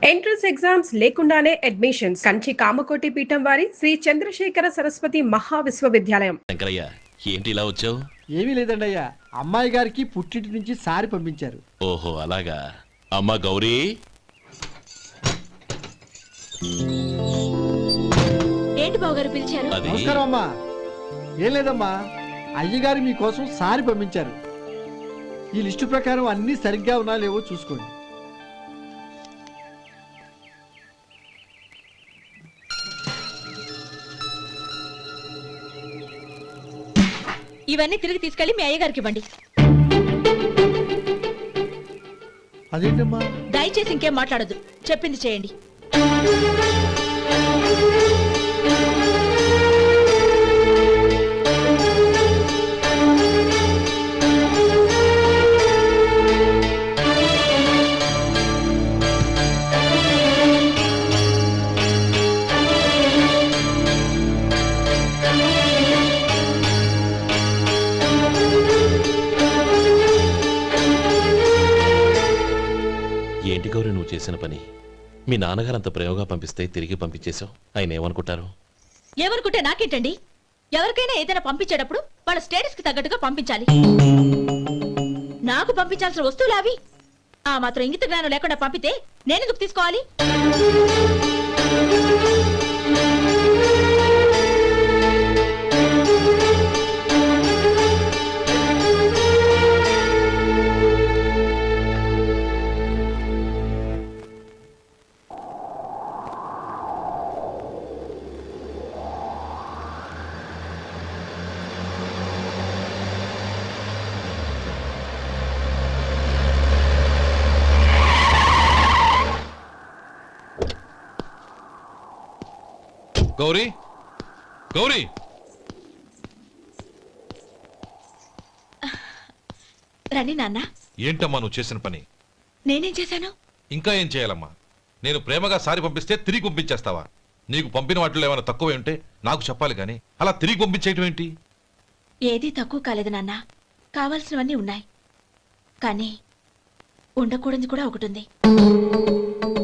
Entrance exams లేకుండానే admissions Kanchi Kamakoti పీఠం వారి శ్రీ చంద్రశేఖర సరస్వతి మహా విశ్వవిద్యాలయం. శంకరయ్య, ఏంటి ఇలా వచ్చావు? ఏమీ లేదండి అయ్యా, అమ్మాయి గారికి పుట్టింటి నుంచి సారి పంపించారు. ఓహో అలాగా. అమ్మా గౌరీ, ఏంటి బావగారు పిలిచారు? నమస్కారం అమ్మా. ఏం లేదమ్మా, అయ్యగారు మీకోసం సారి పంపించారు. ఈ లిస్టు ప్రకారం అన్ని సరిగ్గా ఉన్నా లేవో చూసుకోండి. ఇవన్నీ తిరిగి తీసుకెళ్లి మీ అయ్యగారికి ఇవ్వండి. అదేంటమ్మా? దయచేసి ఇంకేం మాట్లాడొద్దు, చెప్పింది చేయండి. ఏంటి గౌరీ నువ్వు చేసిన పని? మీ నాన్నగారు అంత ప్రేమగా పంపిస్తే తిరిగి పంపించేశావు. ఆయన ఏమనుకుంటారు? ఎవరుకుంటే నాకేంటండి? ఎవరికైనా ఏదైనా పంపించేటప్పుడు వాళ్ళ స్టేటస్ కి తగ్గట్టుగా పంపించాలి. నాకు పంపించాల్సిన వస్తువులు అవి. ఆ మాత్రం ఇంగిత జ్ఞానం లేకుండా పంపితే నేనెందుకు తీసుకోవాలి? గౌరీ, గౌరీ, రండి నాన్న. ఏంటమ్మా నువ్వు చేసిన పని? నేనేం చేశాను? ఇంకా ఏం చేయాలమ్మా? నేను ప్రేమగా సారి పంపిస్తే తిరిగి పంపించేస్తావా? నీకు పంపిన వాటిలో ఏమైనా తక్కువ ఉంటే నాకు చెప్పాలి కానీ అలా తిరిగి పంపించేయటం ఏంటి? ఏదీ తక్కువ కాలేదు నాన్న, కావాల్సినవన్నీ ఉన్నాయి. కానీ ఉండకూడదు కూడా ఒకటి ఉంది.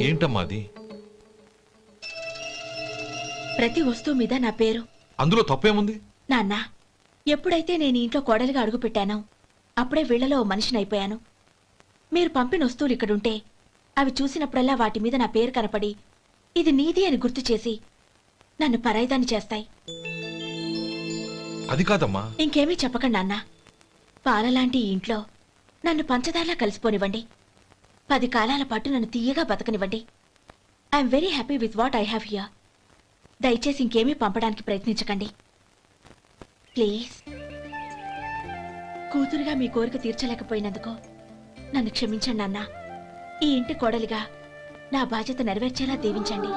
ఏంటమ్మా అది? ప్రతి వస్తువు మీద నా పేరు. అందులో తప్పేముంది? నాన్న, ఎప్పుడైతే నేను ఇంట్లో కోడలిగా అడుగు పెట్టానో అప్పుడే వీళ్లలో ఓ మనిషిని అయిపోయాను. మీరు పంపిన వస్తువులు ఇక్కడుంటే అవి చూసినప్పుడల్లా వాటి మీద నా పేరు కనపడి ఇది నీది అని గుర్తు చేసి నన్ను పరాయిదాన్ని చేస్తాయి. అది కాదమ్మా. ఇంకేమీ చెప్పకండి నాన్న. పాలలాంటి ఈ ఇంట్లో నన్ను పంచదారలా కలిసిపోనివ్వండి. 10 కాలాల పాటు నన్ను తీయగా బతకనివ్వండి. I'm very happy with what I have here. దయచేసి ఇంకేమీ పంపడానికి ప్రయత్నించకండి ప్లీజ్. కూతురుగా మీ కోరిక తీర్చలేకపోయినందుకు నన్ను క్షమించండి నాన్న. ఈ ఇంటి కోడలిగా నా బాధ్యత నెరవేర్చేలా దీవించండి.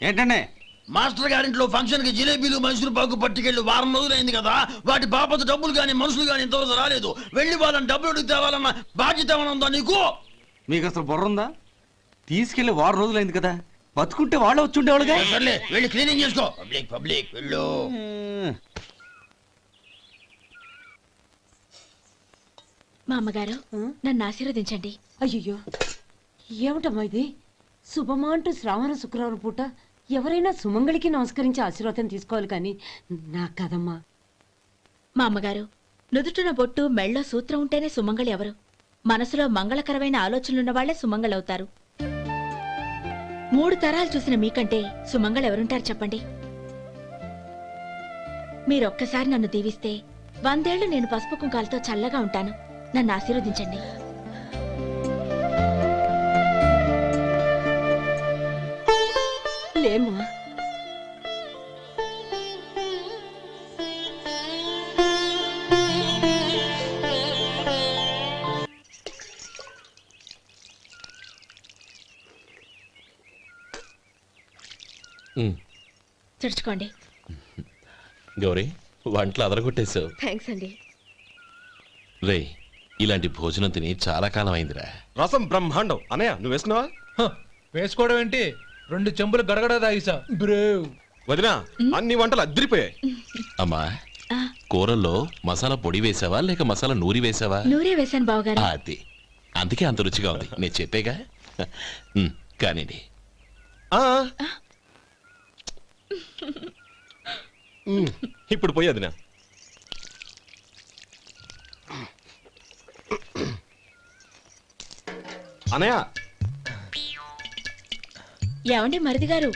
ఏంటండి? మాస్టర్ గారింట్లో ఫంక్షన్ కి జిలేబీలు మైసూరు పాకు పట్టుకెళ్ళి వారం రోజులైంది కదా. వాటి బాపత డబ్బులు కానీ మనుషులు కానీ ఇంతవరకు రాలేదు. వెళ్ళి వాళ్ళని డబ్బులు అడిగి తేవాలన్న బాధ్యత ఏమైనా ఉందా నీకు? మీకు అసలు బుర్ర ఉందా? తీసుకెళ్లి వారం రోజులైంది కదా, బతుకుంటే వాళ్ళు వచ్చి ఉండేవాళ్ళుగా. సర్లే, వెళ్ళి క్లీనింగ్ చేసుకో. పబ్లిక్ పబ్లిక్ వెళ్ళు. మా అమ్మగారు నన్ను ఆశీర్వదించండి. అయ్యో, ఏమిటమ్మా ఇది? శుభమా అంటూ శ్రావణ శుక్రవారం పూట ఎవరైనా సుమంగళికి నమస్కరించి ఆశీర్వాదం తీసుకోవాలి కానీ నాకు కదమ్మా. మా అమ్మగారు, నుదుటిన బొట్టు మెళ్ళో సూత్రం ఉంటేనే సుమంగళి ఎవరు? మనసులో మంగళకరమైన ఆలోచనలున్న వాళ్లే సుమంగళవుతారు. 3 తరాలు చూసిన మీకంటే సుమంగళ ఎవరుంటారు చెప్పండి? మీరొక్కసారి నన్ను దీవిస్తే 100 ఏళ్లు నేను పసుపు కుంకాలతో చల్లగా ఉంటాను. నన్ను ఆశీర్వదించండి. లేమ్మా, ఉమ్. తుడుచుకోండి. గౌరీ వంటలు అదరగొట్టేశావు. థ్యాంక్స్ అండి. రే ఇలాంటి భోజనం తిని చాలా కాలం అయిందిరా. రసం బ్రహ్మాండం. అనయ్య నువ్వు వేసుకున్నావా? వేసుకోవడం ఏంటి, 2 చెంబులు గడగడ తాగిసా బ్రేవ్. వదినా అన్ని వంటలు అద్దరిపోయాయి. అమ్మా ఆ, కూరల్లో మసాలా పొడి వేసావా లేక మసాలా నూరి వేసావా? నూరే వేశాను బావగారు. అది అందుకే అంత రుచిగా ఉంది. నేను చెప్పేగా. కానివ్వండి. ఆ. ఇప్పుడు పోయి వదినా. అనయ్య ఏమండి మరిది గారు,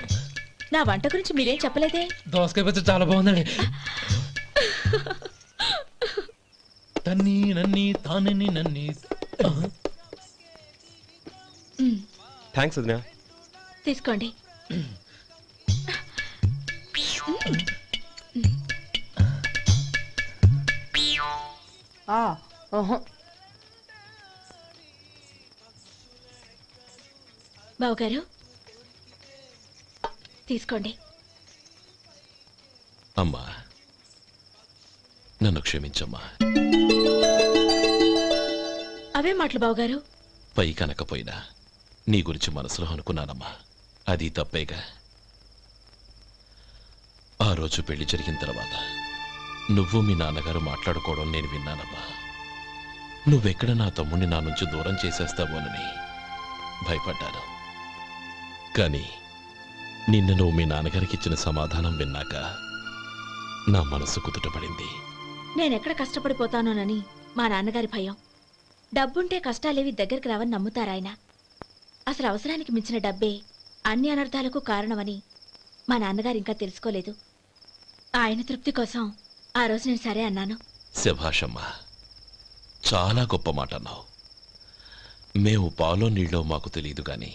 నా వంట గురించి మీరేం చెప్పలేదే? దోసకాయ పచ్చడి చాలా బాగుందండి. తన్ని నన్ని తానని నన్ని. థ్యాంక్స్ వదినా. తీసుకోండి. బావగారు తీసుకోండి. అమ్మా నన్ను క్షమించమ్మా. అవే మాటలు బావగారు. పై కనకపోయినా నీ గురించి మనసులో అనుకున్నానమ్మా. అది తప్పేగా. ఆ రోజు పెళ్లి జరిగిన తర్వాత నువ్వు మీ నాన్నగారు మాట్లాడుకోవడం నేను విన్నానమ్మా. నువ్వెక్కడ నా తమ్ముడిని నా నుంచి దూరం చేసేస్తావోనని భయపడ్డాను. కానీ నిన్న నువ్వు మీ నాన్నగారికి ఇచ్చిన సమాధానం విన్నాక నా మనసు కుదుటపడింది. నేనెక్కడ కష్టపడిపోతానోనని మా నాన్నగారి భయం. డబ్బుంటే కష్టాలేవి దగ్గరికి రావని నమ్ముతారాయన. అసలు అవసరానికి మించిన డబ్బే అన్ని అనర్థాలకు కారణమని మా నాన్నగారు ఇంకా తెలుసుకోలేదు. ఆయన తృప్తి కోసం ఆ రోజు నేను సరే అన్నాను. శభాషమ్మా, చాలా గొప్ప మాట అన్నావు. మేము పాలో నీళ్ళో మాకు తెలియదు గాని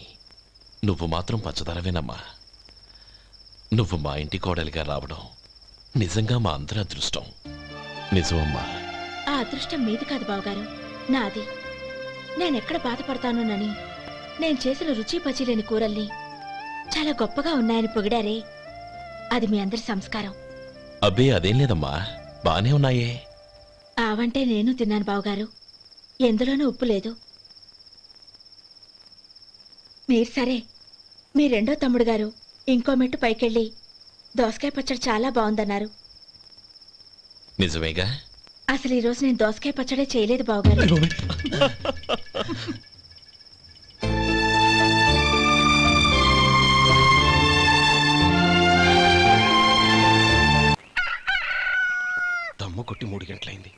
నువ్వు మాత్రం పచ్చదనవేనమ్మా. నువ్వు మా ఇంటి కోడలిగా రావడం నిజంగా మా అందరి అదృష్టం. నిజమమ్మా. ఆ అదృష్టం మీది కాదు బావగారు, నాది. నేనెక్కడ బాధపడతానోనని నేను చేసిన రుచి పచిలేని కూరల్ని చాలా గొప్పగా ఉన్నాయని పొగిడారే, అది మీ అందరి సంస్కారం. అబ్బే అదేం లేదమ్మా, బానే ఉన్నాయే. ఆవంటే నేను తిన్నాను బావగారు, ఎందులోనూ ఉప్పు లేదు. మీరు సరే, మీ రెండో తమ్ముడు గారు ఇంకో మెట్టు పైకెళ్ళి దోసకాయ పచ్చడి చాలా బాగుందన్నారు. నిజమేగా. అసలు ఈరోజు నేను దోసకాయ పచ్చడే చేయలేదు బావగారు. దమ్ము కొట్టి 3 గంటలైంది.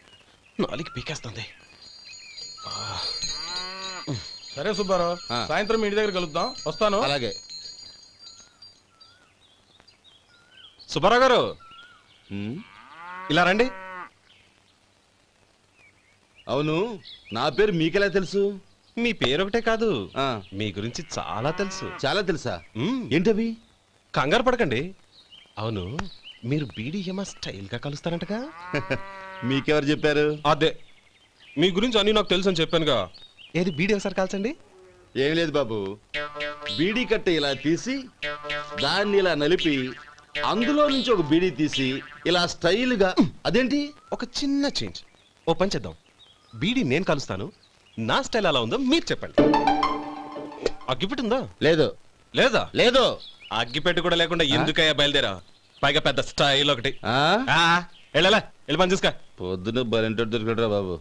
4కి పీకేస్తుంది. సరే సుబ్బారావు, సాయంత్రం మీ ఇంటి దగ్గర కలుద్దాం. వస్తాను. అలాగే. సుబ్బారావు గారు ఇలా రండి. అవును, నా పేరు మీకెలా తెలుసు? మీ పేరు ఒకటే కాదు, మీ గురించి చాలా తెలుసు. చాలా తెలుసా? ఏంటవి? కంగారు పడకండి. అవును, మీరు బీడీఎం స్టైల్ గా కలుస్తారంటగా? మీకెవరు చెప్పారు? అదే, మీ గురించి అన్ని నాకు తెలుసు అని చెప్పానుగా. ఏది బీడీ ఒకసారి కాల్చండి. ఏం లేదు బాబు, బీడీ కట్ట ఇలా తీసి దాన్ని ఇలా నలిపి అందులో నుంచి ఒక బీడీ తీసి ఇలా స్టైల్గా. అదేంటి? ఒక చిన్న చేంజ్. ఓ పని చేద్దాం, బీడీ నేను కలుస్తాను, నా స్టైల్ అలా ఉందో మీరు చెప్పండి. అగ్గిపెట్టి ఉందా? లేదు. లేదా? లేదు. అగ్గిపెట్టి కూడా లేకుండా ఎందుకయ్యా బయలుదేరా? పైగా పెద్ద స్టైల్ ఒకటి. వెళ్ళాలా, వెళ్ళి పని చూసుకో. పొద్దున బలింటోడు దొరికడరా బాబు.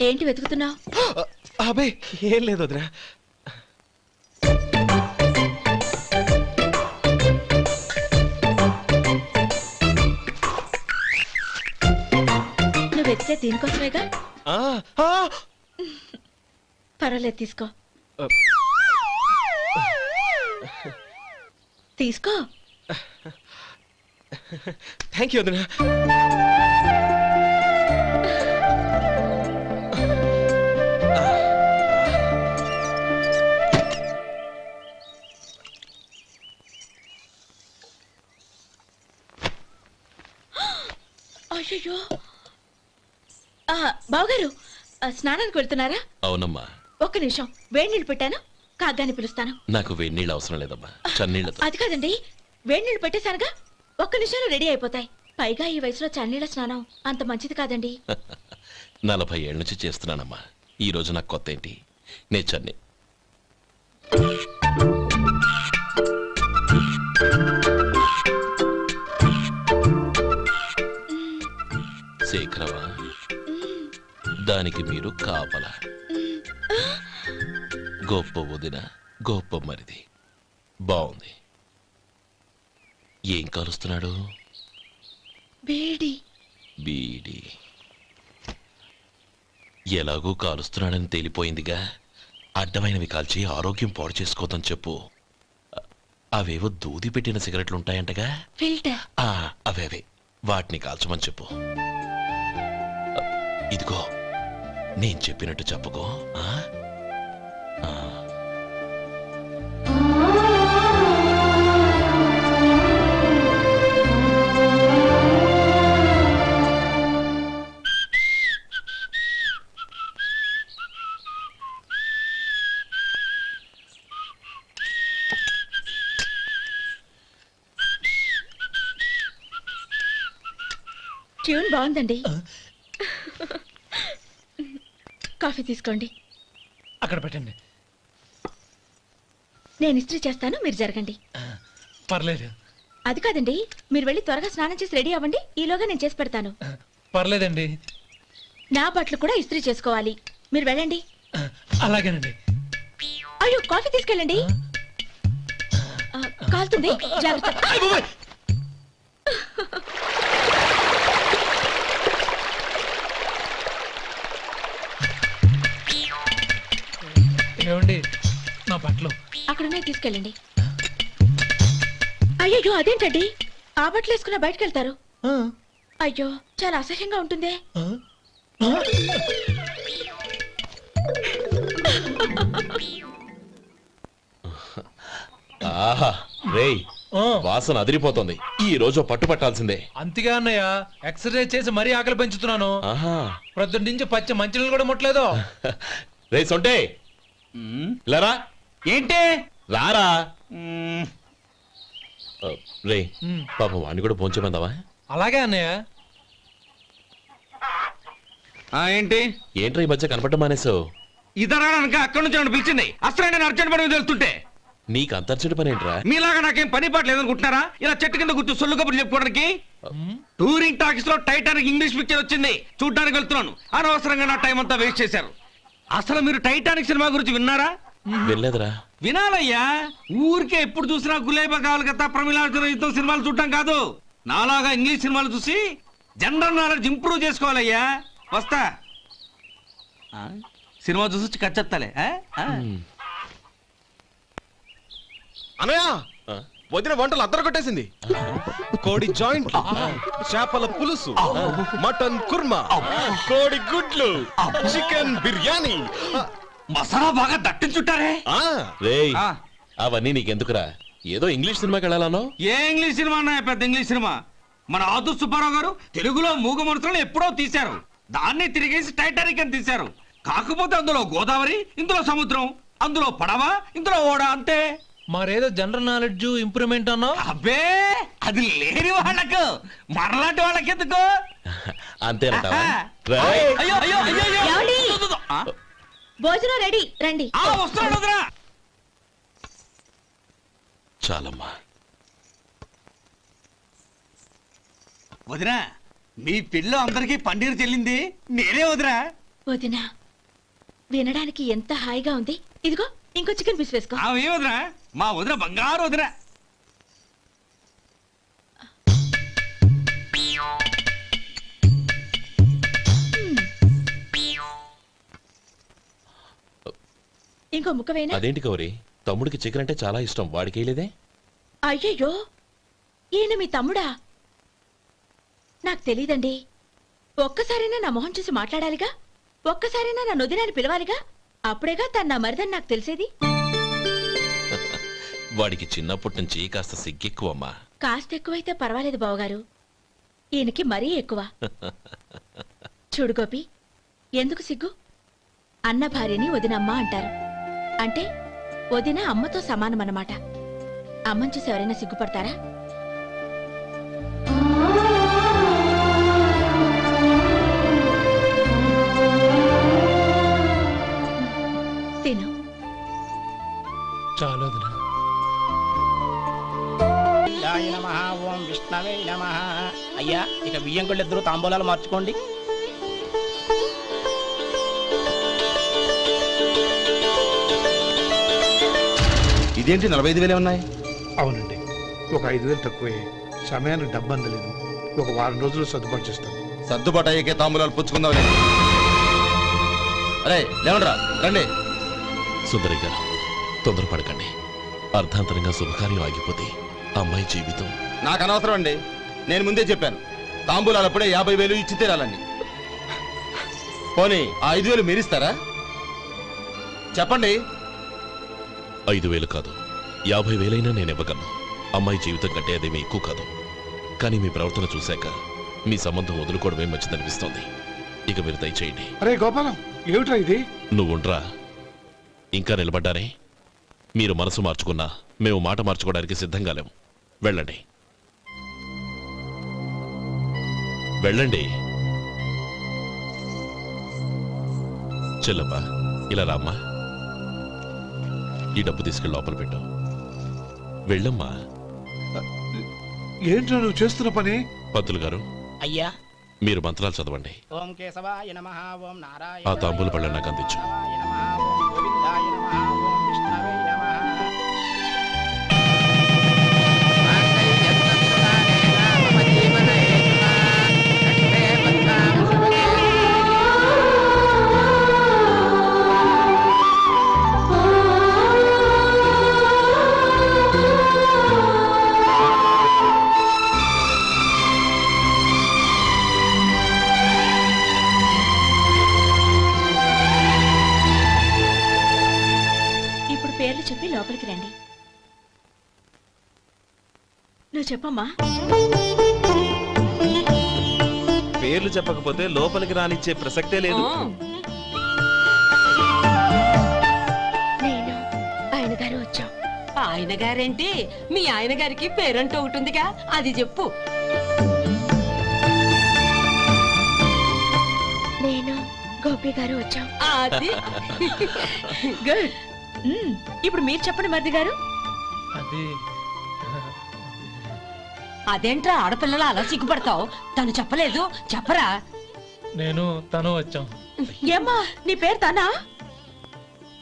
ఏంటి వెతుకుతున్నావు? అబే ఏం లేదు వదినా. నువ్వు వెతికే దీనికోసమేగా. పర్వాలేదు, తీసుకో. తీసుకో. థ్యాంక్ యూ వదినా. అయ్యో బావగారు స్నానానికి వెళ్తున్నారా? అవునమ్మా. ఒక్క నిమిషం, వేడి నీళ్ళు పెట్టాను, కాగ్గాని పిలుస్తాను. నాకు వేడి నీళ్ళు అవసరం లేదమ్మా, చన్నీళ్ళతో. అది కాదండి, వేడి నీళ్ళు పెట్టేశానుగా, ఒక్క నిమిషంలో రెడీ అయిపోతాయి. పైగా ఈ వయసులో చన్నీళ్ళ స్నానం అంత మంచిది కాదండి. 40 ఏళ్ళ నుంచి చేస్తున్నానమ్మా. ఈ రోజు నాకు కొత్త ఏంటి? నే చన్ని. శేఖరవా, దానికి మీరు కాపల. గొప్ప వదిన, గొప్ప మరిది. బాగుంది. ఏం కలుస్తున్నాడు? వేడి. బీడి. ఎలాగూ కాలుస్తున్నాడని తేలిపోయిందిగా. అడ్డమైనవి కాల్చి ఆరోగ్యం పాడు చేసుకోదని చెప్పు. అవేవో దూది పెట్టిన సిగరెట్లుంటాయంటగా. ఫిల్టర్. అవే వాటిని కాల్చమని చెప్పు. ఇదిగో, నేను చెప్పినట్టు చెప్పుకో. ట్యూన్ బాగుందండి. కాఫీ తీసుకోండి. అక్కడ పెట్టండి. నేను ఇస్త్రీ చేస్తాను, మీరు జరగండి. పర్లేదు. అది కాదండి, మీరు వెళ్ళి త్వరగా స్నానం చేసి రెడీ అవ్వండి, ఈలోగా నేను చేసి పెడతాను. పర్లేదండి. నా బట్టలు కూడా ఇస్త్రీ చేసుకోవాలి, మీరు వెళ్ళండి. అలాగేనండి. అయ్యో, కాఫీ తీసుకెళ్ళండి. కాలుతుంది, జాగ్రత్త. ఏమండి, నా బట్టలు అక్కడనే తీసుకెళ్ళండి. అయ్యో, అదేంటండి, ఆ బట్టలు వేసుకున్న బయటకు వెళ్తారు? అయ్యో, చాలా అసహ్యంగా ఉంటుందే. ఆహా రేయ్, వాసన అదిరిపోతుంది. ఈ రోజు పట్టు పట్టాల్సిందే. అంతగా అన్నయ్య, ఎక్సర్సైజ్ చేసి మరీ ఆకలి పెంచుతున్నాను. ఆహా, ప్రొద్దున నుంచి పచ్చ మంచినీళ్ళు కూడా ముట్టలేదు. రే సొంటే, లరా. ఏంటి? రారా. రే పాపం వాడిని కూడా పోంచమందావా? అలాగే అన్నయ్య. ఏంటి? ఏంట్రా ఈ మధ్య కనపడడం మానేసావు? ఇతరా అక్కడి నుంచి నన్ను పిలిచింది. అసలు నేను అర్జెంట్ పని వెళ్తుంటే నీకు అంతర్చడి పని ఏంట్రా? మీలాగా నాకేం పని పాట లేదనుకుంటున్నారా? ఇలా చెట్టు కింద కూర్చో సొల్లు కబుర్లు చెప్పుకోవడానికి. టూరింగ్ టాకీస్ లో టైటానిక్ ఇంగ్లీష్ పిక్చర్ వచ్చింది, చూడ్డానికి వెళ్తున్నాను. అనవసరంగా నా టైం అంతా వేస్ట్ చేశారు. అసలు మీరు టైటానిక్ సినిమా గురించి విన్నారా? వెళ్ళలేదురా. వినాలయ్యా. ఊరికే ఎప్పుడు చూసినా గులేబా కావాలి కదా, ప్రమిళార్జున యుద్ధం సినిమాలు చూడటం కాదు. నాలాగా ఇంగ్లీష్ సినిమాలు చూసి జనరల్ నాలెడ్జ్ ఇంప్రూవ్ చేసుకోవాలయ్యా. వస్తా. సినిమా చూసి కచ్చెత్తాలే. అనయా, వదిన వంటలు అద్దరు కొట్టేసింది. కోడి జాయింట్, చేపల పులుసు, మటన్ కుర్మా, కోడి గుడ్లు, చికెన్ బిర్యానీ, మసాలా బాగా దట్టించుంటారే. రేయ్, అవన్నీ నీకెందుకురా? ఏదో ఇంగ్లీష్ సినిమాకి వెళ్ళాలనో? ఏ ఇంగ్లీష్ సినిమా అన్నా? పెద్ద ఇంగ్లీష్ సినిమా. మన ఆదు సుబ్బారావు గారు తెలుగులో మూగ మనుషులను ఎప్పుడో తీశారు. దాన్ని తిరిగేసి టైటానిక్ అని తీశారు. కాకపోతే అందులో గోదావరి, ఇందులో సముద్రం, అందులో పడవ, ఇందులో ఓడ, అంతే. మరేదో జనరల్ నాలెడ్జ్ ఇంప్రూవ్మెంట్ అన్నా? అబ్బే, అది లేని వాళ్ళకు, మరలాంటి వాళ్ళకి ఎందుకు? అంతేనంటావా? అయ్యో అయ్యో అయ్యో అయ్యో. ఏమండి? భోజనం రెడీ, రండి. వస్తున్నాడు వదినా. చాలమ్మా. వదినా, మీ పిల్ల అందరికీ పన్నీరు చెల్లింది నేనే వదినా. వదినా, వినడానికి ఎంత హాయిగా ఉంది. ఇదిగో ఇంకో చికెన్ పీస్ వేసుకో. ఏ వదినా, మా వదిన బంగారు వదినా. ఇంకో ముక్క వేయనా? అదేంటి గౌరీ, తమ్ముడికి చికెన్ అంటే చాలా ఇష్టం, వాడికి వేయలేదే? అయ్యయ్యో, ఈయన మీ తమ్ముడా? నాకు తెలీదండి. ఒక్కసారైనా నా మొహం చూసి మాట్లాడాలిగా, ఒక్కసారైనా నా నొదినాన్ని పిలవాలిగా, అప్పుడేగా తన నా మరిదని నాకు తెలిసేది. వాడికి చిన్నప్పటి నుంచి కాస్త సిగ్గెక్కువమ్మా. కాస్త ఎక్కువైతే పర్వాలేదు బావగారు. ఈయనకి మరీ ఎక్కువ. చూడు గోపి, ఎందుకు సిగ్గు? అన్న భార్యని వదినమ్మ అంటారు. అంటే వదిన అమ్మతో సమానమన్నమాట. అమ్మని చూసి ఎవరైనా సిగ్గుపడతారా? తిను. చాలు వదినా. ఓం విష్ణవే నమః. అయ్యా, ఇక బియ్యం కొళ్ళు ఇద్దరు తాంబూలాలు మార్చుకోండి. ఇదేంటి 45,000 ఉన్నాయి? అవునండి, ఒక 5,000 తక్కువే. సమయానికి డబ్బు అందలేదు. ఒక వారం రోజులు సర్దుబాటు చేస్తాను. సర్దుబాటు అయ్యే తాంబూలాలు పుచ్చుకుందాం. అరే లేవండ్రా, రండి. సుందరి గారు, తొందరపడకండి. అర్ధాంతరంగా శుభకార్యం ఆగిపోతే అమ్మాయి జీవితం. నాకు అనవసరం అండి, నేను ముందే చెప్పాను. తాంబూలాలు అప్పుడే 50,000 ఇచ్చి తీరాలండి. పోనీ ఆ 5,000 మీరిస్తారా? చెప్పండి. 5,000 కాదు, 50,000 నేను ఇవ్వగలను. అమ్మాయి జీవితం కంటే అదేమీ ఎక్కువ కాదు. కానీ మీ ప్రవర్తన చూశాక మీ సంబంధం వదులుకోవడమే మంచిదనిపిస్తోంది. ఇక మీరు దయచేయండి. అరే గోపాలం, ఏమిట్రా ఇది? నువ్వుండ్రా. ఇంకా నిలబడ్డారే? మీరు మనసు మార్చుకున్నా మేము మాట మార్చుకోవడానికి సిద్ధంగా లేము. వెళ్ళండి, వెళ్ళండి. చెల్లమ్మా, ఇలా రామ్మా. ఈ డబ్బు తీసుకెళ్ళి లోపల పెట్టు. వెళ్ళమ్మా. ఏంట్రా నువ్వు చేస్తున్న పని? పంతులు గారు, అయ్యా, మీరు మంత్రాలు చదవండి. ఓం కేశవాయ నమః. ఓం నారాయణ. ఆ తాంబూల పళ్ళ నాకు అందించు. ఓం గోవిందాయ నమః. ఓం విష్ణవే నమః. ఇప్పుడు పేర్లు చెప్పి లోపలికి రండి. నువ్వు చెప్పమ్మా. పేర్లు చెప్పకపోతే లోపలికి రానిచ్చే ప్రసక్తే లేదు. నేను ఆయన గారు వచ్చాం. ఆయన గారేంటి, మీ ఆయన గారికి పేరంటూ ఒకటి ఉందిగా, అది చెప్పు. నేను గోపి గారు వచ్చాం. అది గుడ్. ఇప్పుడు మీరు చెప్పండి మరిది గారు. అది అదేంట్రా ఆడపిల్లలు అలా సిగ్గుపడతావు? తను చెప్పలేదు, చెప్పరా. నేను తను వచ్చాం. ఏమ్మా, నీ పేరు తానా?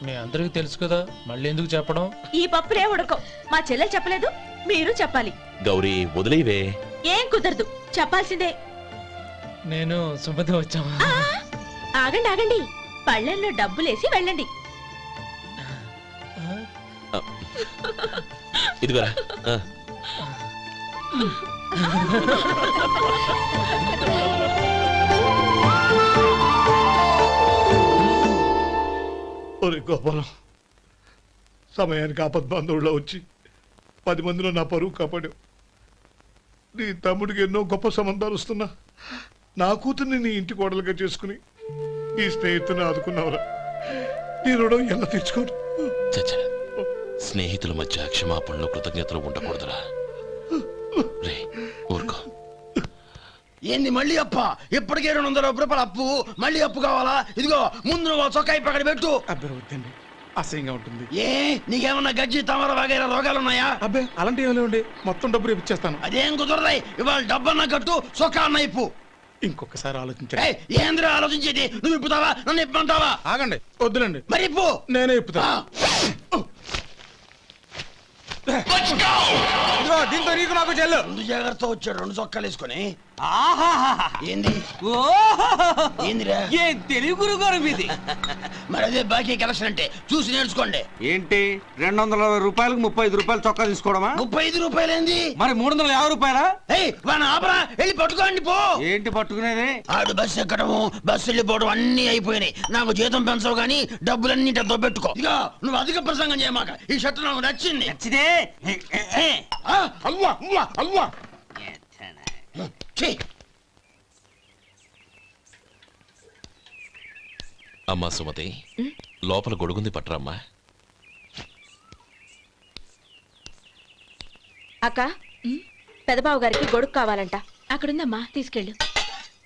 మీ అందరికీ తెలుసు కదా, మళ్ళీ ఎందుకు చెప్పడం? ఈ పప్పులే ఉడకం. మా చెల్లెలు చెప్పలేదు, మీరు చెప్పాలి. గౌరీ, వదిలేవే. ఏం కుదరదు, చెప్పాల్సిందే. నేను సుమతి వచ్చాం. ఆ, ఆగండి ఆగండి, పళ్ళెంలో డబ్బులేసి వెళ్ళండి. ఇదిగోరా. ఒరే గోపాలం, సమయానికి ఆపద్బంధువుల్లో వచ్చి 10 మందిలో నా పరువు కాపాడావు. నీ తమ్ముడికి ఎన్నో గొప్ప సంబంధాలు వస్తున్నా నా కూతుర్ని నీ ఇంటి కోడలుగా చేసుకుని ఈ స్నేహితుని ఆదుకున్నావురా. నీ రుణం ఎలా తీర్చుకోరు? చచ్చా, స్నేహితుల మధ్య క్షమాపణలు కృతజ్ఞతలు ఉండకూడదురా. రే, ఊరుకో. ఏంది మళ్ళీ అప్ప? ఇప్పటికే 200 రూపాయలు అప్పు, మళ్ళీ అప్పు కావాలా? ఇదిగో ముందు నువ్వు చొక్కాయి పక్కన పెట్టు. అబ్బే వద్దండి, అసహ్యంగా ఉంటుంది. ఏ, నీకేమన్నా గజ్జి తమర వగైరా రోగాలున్నాయా? అబ్బే అలాంటి ఏమీ లేవండి, మొత్తం డబ్బు రేపు ఇచ్చేస్తాను. అదేం కుదరదాయి. ఇవాళ డబ్బన్నా కట్టు, చొక్కా అన్న ఇప్పు. ఇంకొకసారి ఆలోచించండి. ఏయ్, ఏంద్రా ఆలోచించేది? నువ్వు ఇప్పుతావా, నన్ను ఇప్పమంటావా? ఆగండి, వద్దులండి, మరి ఇప్పు. నేనే ఇప్పుతా. దీంతో నీకు నాకు చెల్లు. ముందు జాగ్రత్త వచ్చాడు 2 చొక్కాలు వేసుకొని. ఏంది ఏందిరా? ఏం తెలుగు గురుగారు మీది? మరి అదే బాకీ కలెక్షన్ అంటే, చూసి నేర్చుకోండి. ఏంటి 220 రూపాయలకు 35 రూపాయలు చొక్కా తీసుకోవడమా? 35 రూపాయలు ఏంది? మరి 350 రూపాయలా? ఏయ్, వాడిని ఆపరా, వెళ్ళి పట్టుకోండి పో. ఏంటి పట్టుకునేది? ఆడు బస్సు ఎక్కడము, బస్సు వెళ్ళిపోవడం అన్ని అయిపోయినాయి. నాకు జీతం పెంచవు గానీ డబ్బులన్నీ దొబ్బెట్టుకో. ఇక నువ్వు అధిక ప్రసంగం చేయమాక. ఈ షర్ట్ నాకు నచ్చింది. నచ్చితే అల్వా అల్వా అల్వా. ఛీ, అమ్మా సుమతి, లోపల గొడుగుంది పట్టరమ్మా. అక్క పెదబాబు గారికి గొడుగు కావాలంట. అక్కడుందమ్మా, తీసుకెళ్ళు.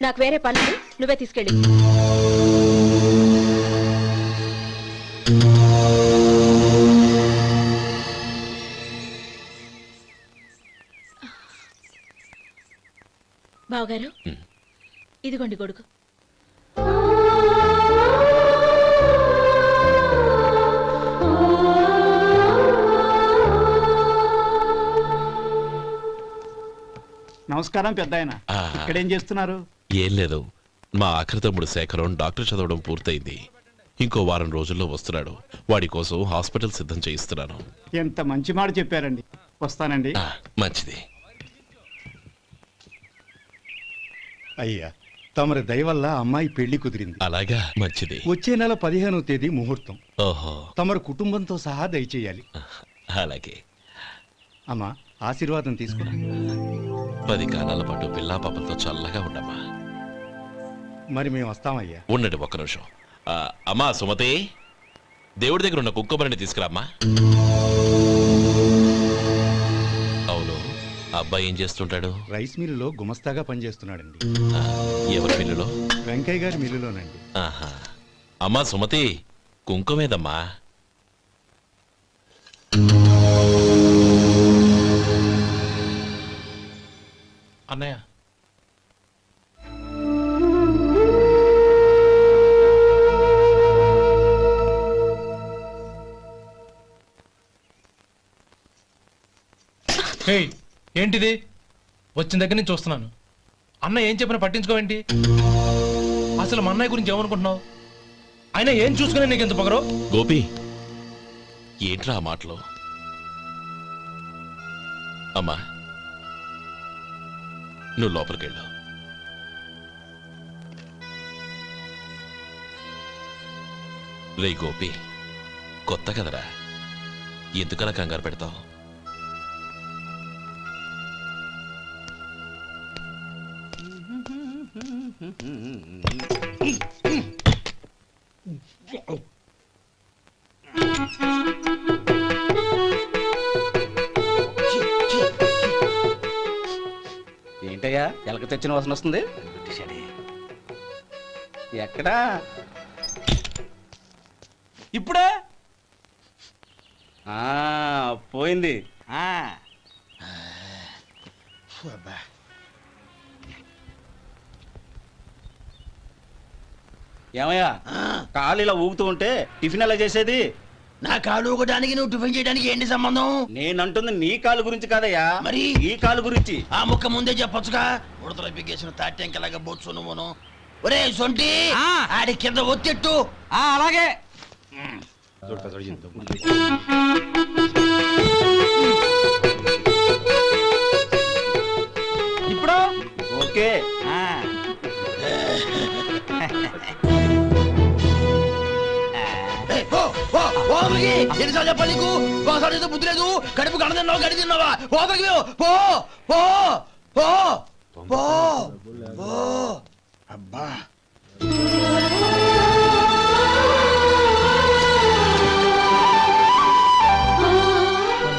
నాకు వేరే పనులు, నువ్వే తీసుకెళ్ళు. బావగారు, ఇదిగోండి గొడుగు. నమస్కారం పెద్ద ఆయన. ఆ, ఇక్కడేం చేస్తున్నారు? ఏం లేదు, మా ఆఖరి తమ్ముడు శేఖరం డాక్టర్ చదవడం పూర్తయింది. ఇంకో వారం రోజుల్లో వస్తున్నాడు. వాడి కోసం హాస్పిటల్ సిద్ధం చేయిస్తున్నాను. ఎంత మంచి మాట చెప్పారండి. వస్తానండి. మంచిది. అయ్యా, తమరి దయ వల్ల అమ్మాయి పెళ్లి కుదిరింది. అలాగా, మంచిది. వచ్చే నెల 15వ తేదీ ముహూర్తం. ఓహో, తమరు కుటుంబంతో సహా దయచేయాలి. అలాగే. అమ్మా, ఆశీర్వాదం తీసుకురా. 10 కాలాల పాటు పిల్లా పాపలతో చల్లగా ఉండమ్మా. మరి మేము వస్తామయ్యా. ఉండండి ఒక్క నిమిషం. అమ్మా సుమతి, దేవుడి దగ్గర ఉన్న కుక్కమరిని తీసుకురామ్మా. అవును, అబ్బాయి ఏం చేస్తుంటాడు? రైస్ మిల్లులో గుమస్తాగా పనిచేస్తున్నాడండి. ఎవరి మిల్లులో? వెంకయ్య గారి మిల్లులోనండి. ఆహా. అమ్మా సుమతి, కుంకుమేదమ్మా? అన్నయ్య, హేయ్, ఏంటిది? వచ్చిన దగ్గర నుంచి చూస్తున్నాను. అన్న ఏం చెప్పినా పట్టించుకోవేంటి? అసలు మా అన్నయ్య గురించి ఏమనుకుంటున్నావు? ఆయన ఏం చూసుకునే నీకు ఎంత పొగరు? గోపి, ఏంట్రా ఆ మాటలు? అమ్మా, నువ్వు లోపలికెళ్ళు. రే గోపి, కొత్త కదరా, ఎందుకలా కంగారు పెడతావు? ఏంటయ్యా ఎలక తెచ్చిన వాసన వస్తుంది? ఎక్కడా? ఇప్పుడే పోయింది. ఏమయ్యా, కాలు ఇలా ఊగుతూ ఉంటే టిఫిన్ ఎలా చేసేది? నా కాలు ఊగడానికి నువ్వు టిఫిన్ చేయడానికి ఏంటి సంబంధం? నేనంటుంది నీ కాలు గురించి కాదయ్యా, మరి ఈ కాలు గురించి. ఆ ముక్క ముందే చెప్పొచ్చుగా. ఉడతలో పిగేసిన తాటెంకలాగా బొచ్చు నువ్వును. ఒరే సొంటి, ఆడి కింద ఒత్తెట్టు. అలాగే. ఇప్పుడు ఓకే. ఎన్నిసార్లు చెప్పాలి నీకు? ఒకసారి ఏదో బుద్ధి లేదు. కడుపు గడ తిన్నావా, గడి తిన్నావా? పోతకి పో పో పో పో పో. అబ్బా,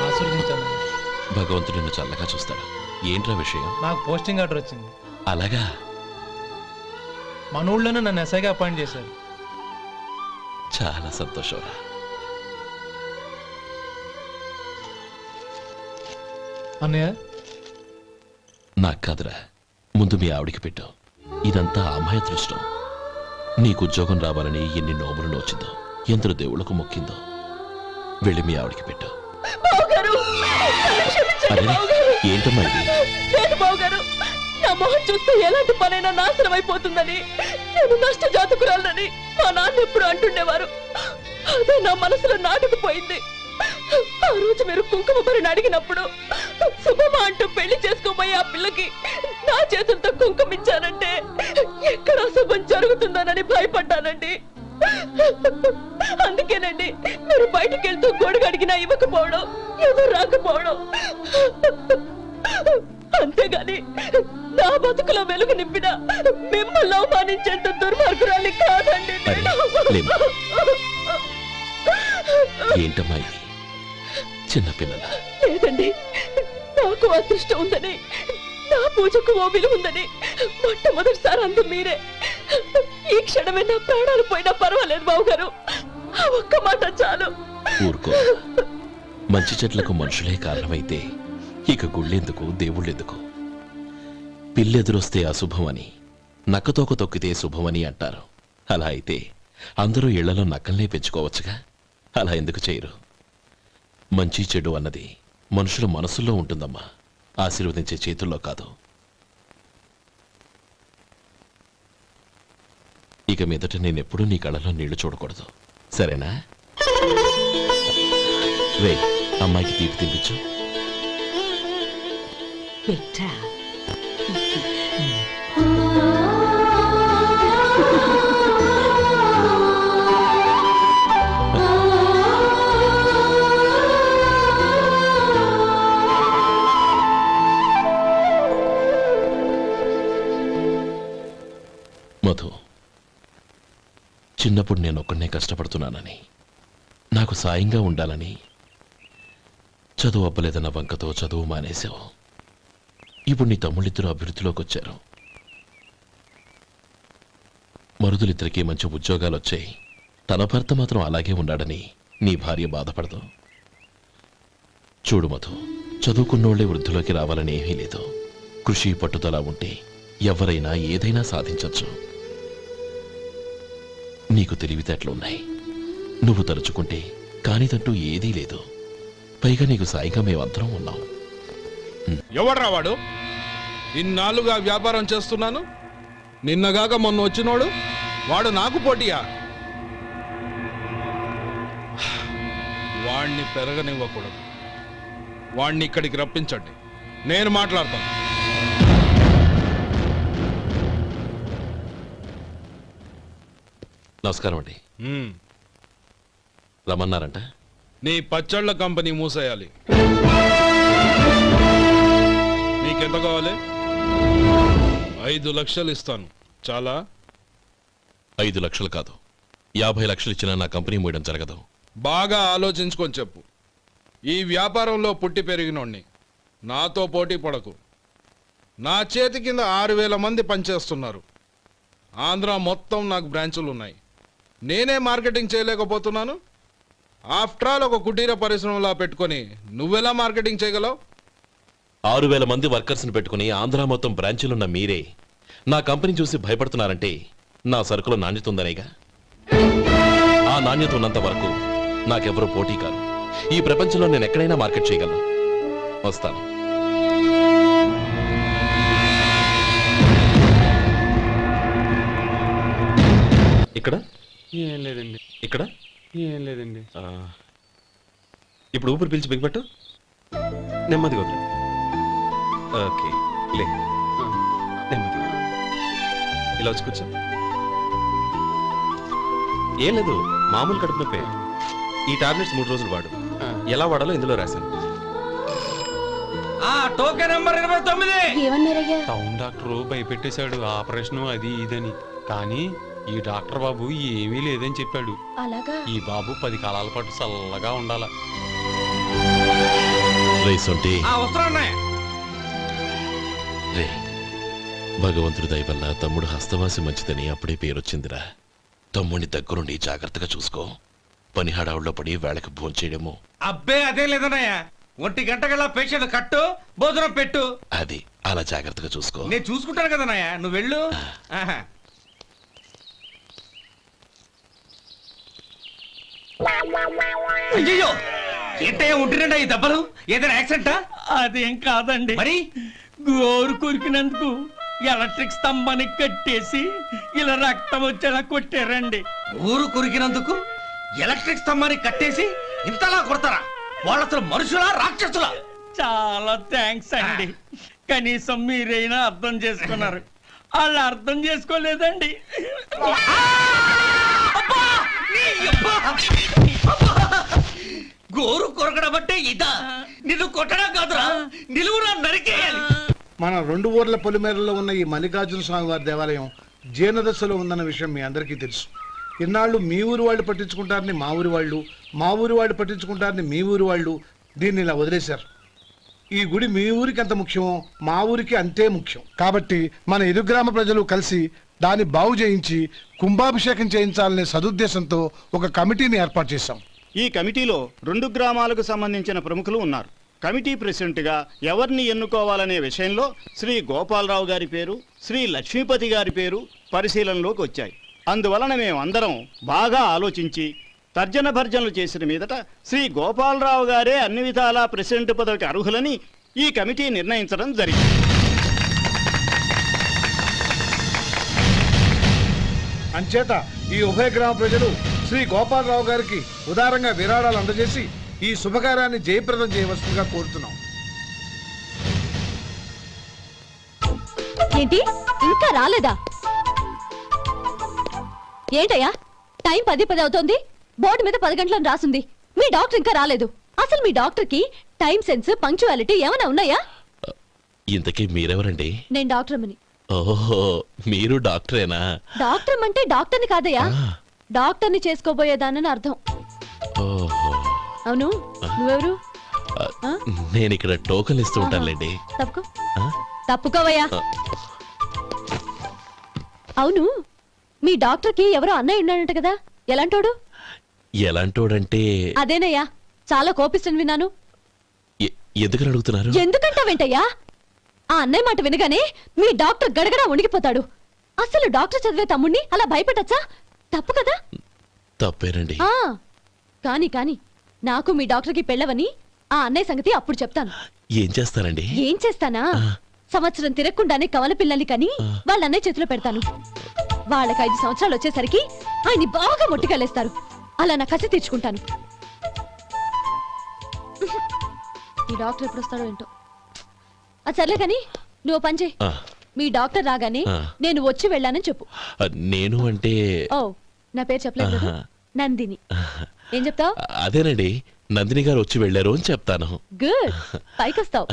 ఆశీర్వదించాను. భగవంతుడు నిన్ను చల్లగా చూస్తాడు. ఏంట్రా విషయం? నాకు పోస్టింగ్ ఆర్డర్ వచ్చింది. అలాగా? మన ఊళ్ళోనే నన్ను ఎస్ఐగా అపాయింట్ చేశారు. చాలా సంతోషంరా. అన్నయ్య, నాకు కాదురా, ముందు మీ ఆవిడికి పెట్టు. ఇదంతా అమ్మాయి అదృష్టం. నీకు ఉద్యోగం రావాలని ఎన్ని నోములు నోచిందో, ఎందరు దేవుళ్లకు మొక్కిందో. వెళ్ళి మీ ఆవిడికి పెట్టు. అరే, ఏంటమ్మా ఇది? నా మొహం చూస్తే ఎలాంటి పనైనా నాశనం అయిపోతుందని, నేను నష్ట జాతకురాలని మా నాన్న ఎప్పుడు అంటుండేవారు. అదే నా మనసులో నాటుకుపోయింది. ఆ రోజు మీరు కుంకుమ భరిని అడిగినప్పుడు శుభమా అంటూ పెళ్లి చేసుకోబోయే ఆ పిల్లకి నా చేతులతో కుంకుమ ఇచ్చానంటే ఎక్కడ శుభం జరుగుతుందోనని భయపడ్డానండి. అందుకేనండి మీరు బయటికి వెళ్తూ గొడుగు అడిగినా ఇవ్వకపోవడం, ఎదురు రాకపోవడం. అంతేగాని నా బతుకులో వెలుగు నింపిన మిమ్మల్ని అవమానించేంత దుర్మార్గురాలి కాదండి అరే, లేమ్మా. ఏంటమ్మా ఇది చిన్నపిల్లల లేదండి, నాకు అదృష్టం ఉందని, నా పూజకు ఓ విలువ ఉందని మొట్టమొదటిసారి అందు మీరే. ఈ క్షణమే నా ప్రాణాలు పోయినా పర్వాలేదు బావగారు, ఆ ఒక్క మాట చాలు. ఊరుకో. మంచి చెట్లకు మనుషులే కారణమైతే ఇక గుళ్ళెందుకు దేవుళ్ళెందుకు? పిల్లెదురొస్తే అశుభం అని, నక్కతోక తొక్కితే శుభమని అంటారు. అలా అయితే అందరూ ఇళ్లలో నక్కల్నే పెంచుకోవచ్చుగా. అలా ఎందుకు చేయరు? మంచి చెడు అన్నది మనుషుల మనసుల్లో ఉంటుందమ్మా, ఆశీర్వదించే చేతుల్లో కాదు. ఇక మీదట నేనెప్పుడూ నీ కళ్ళలో నీళ్లు చూడకూడదు, సరేనా? రే, అమ్మాయికి తీపి తినిపించు. పెట్టా మధు, చిన్నప్పుడు నేను ఒక్కడనే కష్టపడుతున్నానని, నాకు సాయంగా ఉండాలని చదువు అవ్వలేదన్న వంకతో చదువు మానేశావు. ఇప్పుడు నీ తమ్ముళ్ళిద్దరూ అభివృద్ధిలోకి వచ్చారు. మరుదులిద్దరికీ మంచి ఉద్యోగాలు వచ్చాయి. తన భర్త మాత్రం అలాగే ఉన్నాడని నీ భార్య బాధపడదు. చూడు మధు, చదువుకున్నోళ్లే వృద్ధిలోకి రావాలని ఏమీ లేదు. కృషి పట్టుదల ఉంటే ఎవరైనా ఏదైనా సాధించవచ్చు. నీకు తెలివితేటలున్నాయి. నువ్వు తలుచుకుంటే కానిదంటూ ఏదీ లేదు. పైగా నీకు సాయిగా మేమందరం ఉన్నాం. ఎవడ్రా వాడు? ఇన్నాళ్ళుగా వ్యాపారం చేస్తున్నాను, నిన్నగాక మొన్న వచ్చినోడు వాడు నాకు పోటీయా? వాణ్ణి పెరగనివ్వకూడదు. వాణ్ణి ఇక్కడికి రప్పించండి, నేను మాట్లాడతాను. నమస్కారం అండి. రమ్మన్నారంట? నీ పచ్చళ్ళ కంపెనీ మూసేయాలి. నీకెంత కావాలి? 5 లక్షలు ఇస్తాను, చాలా? 5 లక్షలు కాదు, 50 లక్షలు ఇచ్చినా నా కంపెనీ మూయడం జరగదు. బాగా ఆలోచించుకొని చెప్పు. ఈ వ్యాపారంలో పుట్టి పెరిగినోణ్ణి, నాతో పోటీ పడకు. నా చేతి కింద 6,000 మంది పనిచేస్తున్నారు. ఆంధ్ర మొత్తం నాకు బ్రాంచులు ఉన్నాయి. నేనే మార్కెటింగ్ చేయలేకపోతున్నాను. ఆఫ్టర్ ఆల్ ఒక కుటీర పరిశ్రమలా పెట్టుకొని నువ్వెలా మార్కెటింగ్ చేయగలవు? 6,000 మంది వర్కర్స్ని పెట్టుకుని ఆంధ్ర మొత్తం బ్రాంచీలున్న మీరే నా కంపెనీ చూసి భయపడుతున్నారంటే నా సరుకులో నాణ్యత ఉందనేగా. ఆ నాణ్యత ఉన్నంత వరకు నాకెవరూ పోటీ కాదు. ఈ ప్రపంచంలో నేను ఎక్కడైనా మార్కెట్ చేయగలను. వస్తాను. ఇక్కడ ఏం లేదండి. ఇక్కడ ఏం లేదండి. ఇప్పుడు ఊపిరి పీల్చి బిగ్బట్టు, నెమ్మదిగా వదిలే. ఓకే, లే, నెమ్మదిగా ఇలా వచ్చి కూర్చో. ఏం లేదు, మామూలు కడుపు నొప్పే. ఈ టాబ్లెట్స్ 3 రోజులు వాడు. ఎలా వాడాలో ఇందులో రాశాను. Token number 29. టౌన్ డాక్టర్ భయపెట్టేశాడు, ఆపరేషన్ అది ఇదని. కానీ ఈ డాక్టర్ బాబు ఏమీ లేదని చెప్పాడు. అలాగా? ఈ బాబు 10 కాలాల పాటు చల్లగా ఉండాల. రే, భగవంతుడి దయ వల్ల తమ్ముడు హస్తవాసి మంచిదని అప్పుడే పేరొచ్చిందిరా. తమ్ముడిని దగ్గరుండి జాగ్రత్తగా చూసుకో. పని హడావుల్లో పడి వేళకి భోంచేయడము. అబ్బే అదే లేదన్నయ్య, 1 గంటకల్లా పేషెంట్ కట్టు, భోజనం పెట్టు. అది అలా జాగ్రత్తగా చూసుకో. నేను చూసుకుంటాను కదన్నయ్య, నువ్వు వెళ్ళు. అయ్యో, ఏంటయ్యా ఉంటున్నా ఈ దెబ్బలు? ఏదైనా యాక్సిడెంటా? అదేం కాదండి, మరి గోరు కొరికినందుకు ఎలక్ట్రిక్ స్తంభానికి కట్టేసి ఇలా రక్తం వచ్చేలా కొట్టారండి. ఊరు కొరికినందుకు ఎలక్ట్రిక్ స్తంభానికి కట్టేసి ఇంతలా కొడతారా? వాళ్ళు అసలు మనుషులా రాక్షసులా? చాలా థ్యాంక్స్ అండి, కనీసం మీరైనా అర్థం చేసుకున్నారు. వాళ్ళు అర్థం చేసుకోలేదండి. గోరు కొరకడం అంటే ఇదా? నిన్ను కొట్టడం కాదురా, నిలువురా నరికేయాలి. మన 2 ఊర్ల పొలిమేరలో ఉన్న ఈ మల్లికార్జున స్వామి వారి దేవాలయం జీర్ణదశలో ఉందన్న విషయం మీ అందరికీ తెలుసు. ఇన్నాళ్ళు మీ ఊరు వాళ్ళు పట్టించుకుంటారని మా ఊరి వాళ్ళు, మా ఊరి వాళ్ళు పట్టించుకుంటారని మీ ఊరి వాళ్ళు దీన్ని ఇలా వదిలేశారు. ఈ గుడి మీ ఊరికి ఎంత ముఖ్యమో మా ఊరికి అంతే ముఖ్యం. కాబట్టి మన ఇరు గ్రామ ప్రజలు కలిసి దాన్ని బాగు చేయించి కుంభాభిషేకం చేయించాలనే సదుద్దేశంతో ఒక కమిటీని ఏర్పాటు చేశాం. ఈ కమిటీలో 2 గ్రామాలకు సంబంధించిన ప్రముఖులు ఉన్నారు. కమిటీ ప్రెసిడెంట్గా ఎవరిని ఎన్నుకోవాలనే విషయంలో శ్రీ గోపాలరావు గారి పేరు, శ్రీ లక్ష్మీపతి గారి పేరు పరిశీలనలోకి వచ్చాయి. అందువలన మేమందరం బాగా ఆలోచించి తర్జన భర్జనలు చేసిన మీదట శ్రీ గోపాలరావు గారే అన్ని విధాలా ప్రెసిడెంట్ పదవికి అర్హులని ఈ కమిటీ నిర్ణయించడం జరిగింది. అంచేత ఈ ఉభయ గ్రామ ప్రజలు శ్రీ గోపాలరావు గారికి ఉదారంగా విరాళాలు అందజేసి ఈ శుభకార్యాన్ని జయప్రదం చేయవలసిందిగా కోరుతున్నాం. ఏంటి ఇంకా రాలేదా? ఏంటయ్యా టైం 10 అవుతోంది, బోర్డు మీద 10 గంటలను రాసుంది. మీ డాక్టర్ ఇంకా రాలేదు. అసలు మీ డాక్టర్ కి టైం సెన్స్, పంక్చువాలిటీ ఏమైనా ఉన్నాయా? ఇంతకీ మీరెవరండి? నేను డాక్టర్ అమ్మని. ఓహో, మీరు డాక్టరేనా? డాక్టర్ అంటే డాక్టర్ని కాదయ్యా, డాక్టర్ని చేసుకోబోయేదానని అర్థం. ఓహో, అవును, నువ్వెవరు? నేను ఇక్కడ టోకన్ ఇస్తూ ఉంటానులేండి. తప్పుకోవయ్యా. అవును, మీ డాక్టర్ కి ఎవరో అన్నయ్య ఉన్నాడంట కదా, ఎలాంటోడు? ఎలాంటోడంటే అదేనయ్యా, చాలా కోపిస్తని విన్నాను. ఎందుకని అడుగుతున్నారు? ఎందుకంటావేంటయ్యా? ఆ అన్నయ్య మాట వినగానే మీ డాక్టర్ గడగడా ఉణిగిపోతాడు. అసలు డాక్టర్ చదివే తమ్ముణ్ణి అలా భయపెట్టచ్చా? తప్పు కదా? తప్పేనండి. కాని నాకు మీ డాక్టర్ కి పెళ్ళవని ఆ అన్నయ్య సంగతి అప్పుడు చెప్తాను. ఏం చేస్తానండి? ఏం చేస్తానా? సంవత్సరం తిరగకుండానే కవల పిల్లల్ని కని వాళ్ళ అన్నయ్య చేతిలో పెడతాను. వాళ్ళకి 5 సంవత్సరాలు వచ్చేసరికి ఆయన్ని బాగా మొట్టికెళ్ళేస్తారు. అలా నా కసి తీర్చుకుంటాను. ఈ డాక్టర్ ఎప్పుడు వస్తాడో ఏంటో. అది సర్లే కానీ నువ్వు పని చేయి. మీ డాక్టర్ రాగానే నేను వచ్చి వెళ్ళానని చెప్పు. నేను అంటే ఓ, నా పేరు చెప్పలేదు కదా, నందిని. ఏం చెప్తావు? అదేనండి, నందిని గారు వచ్చి వెళ్ళారు అని చెప్తాను. గుడ్, పైకి వస్తావు.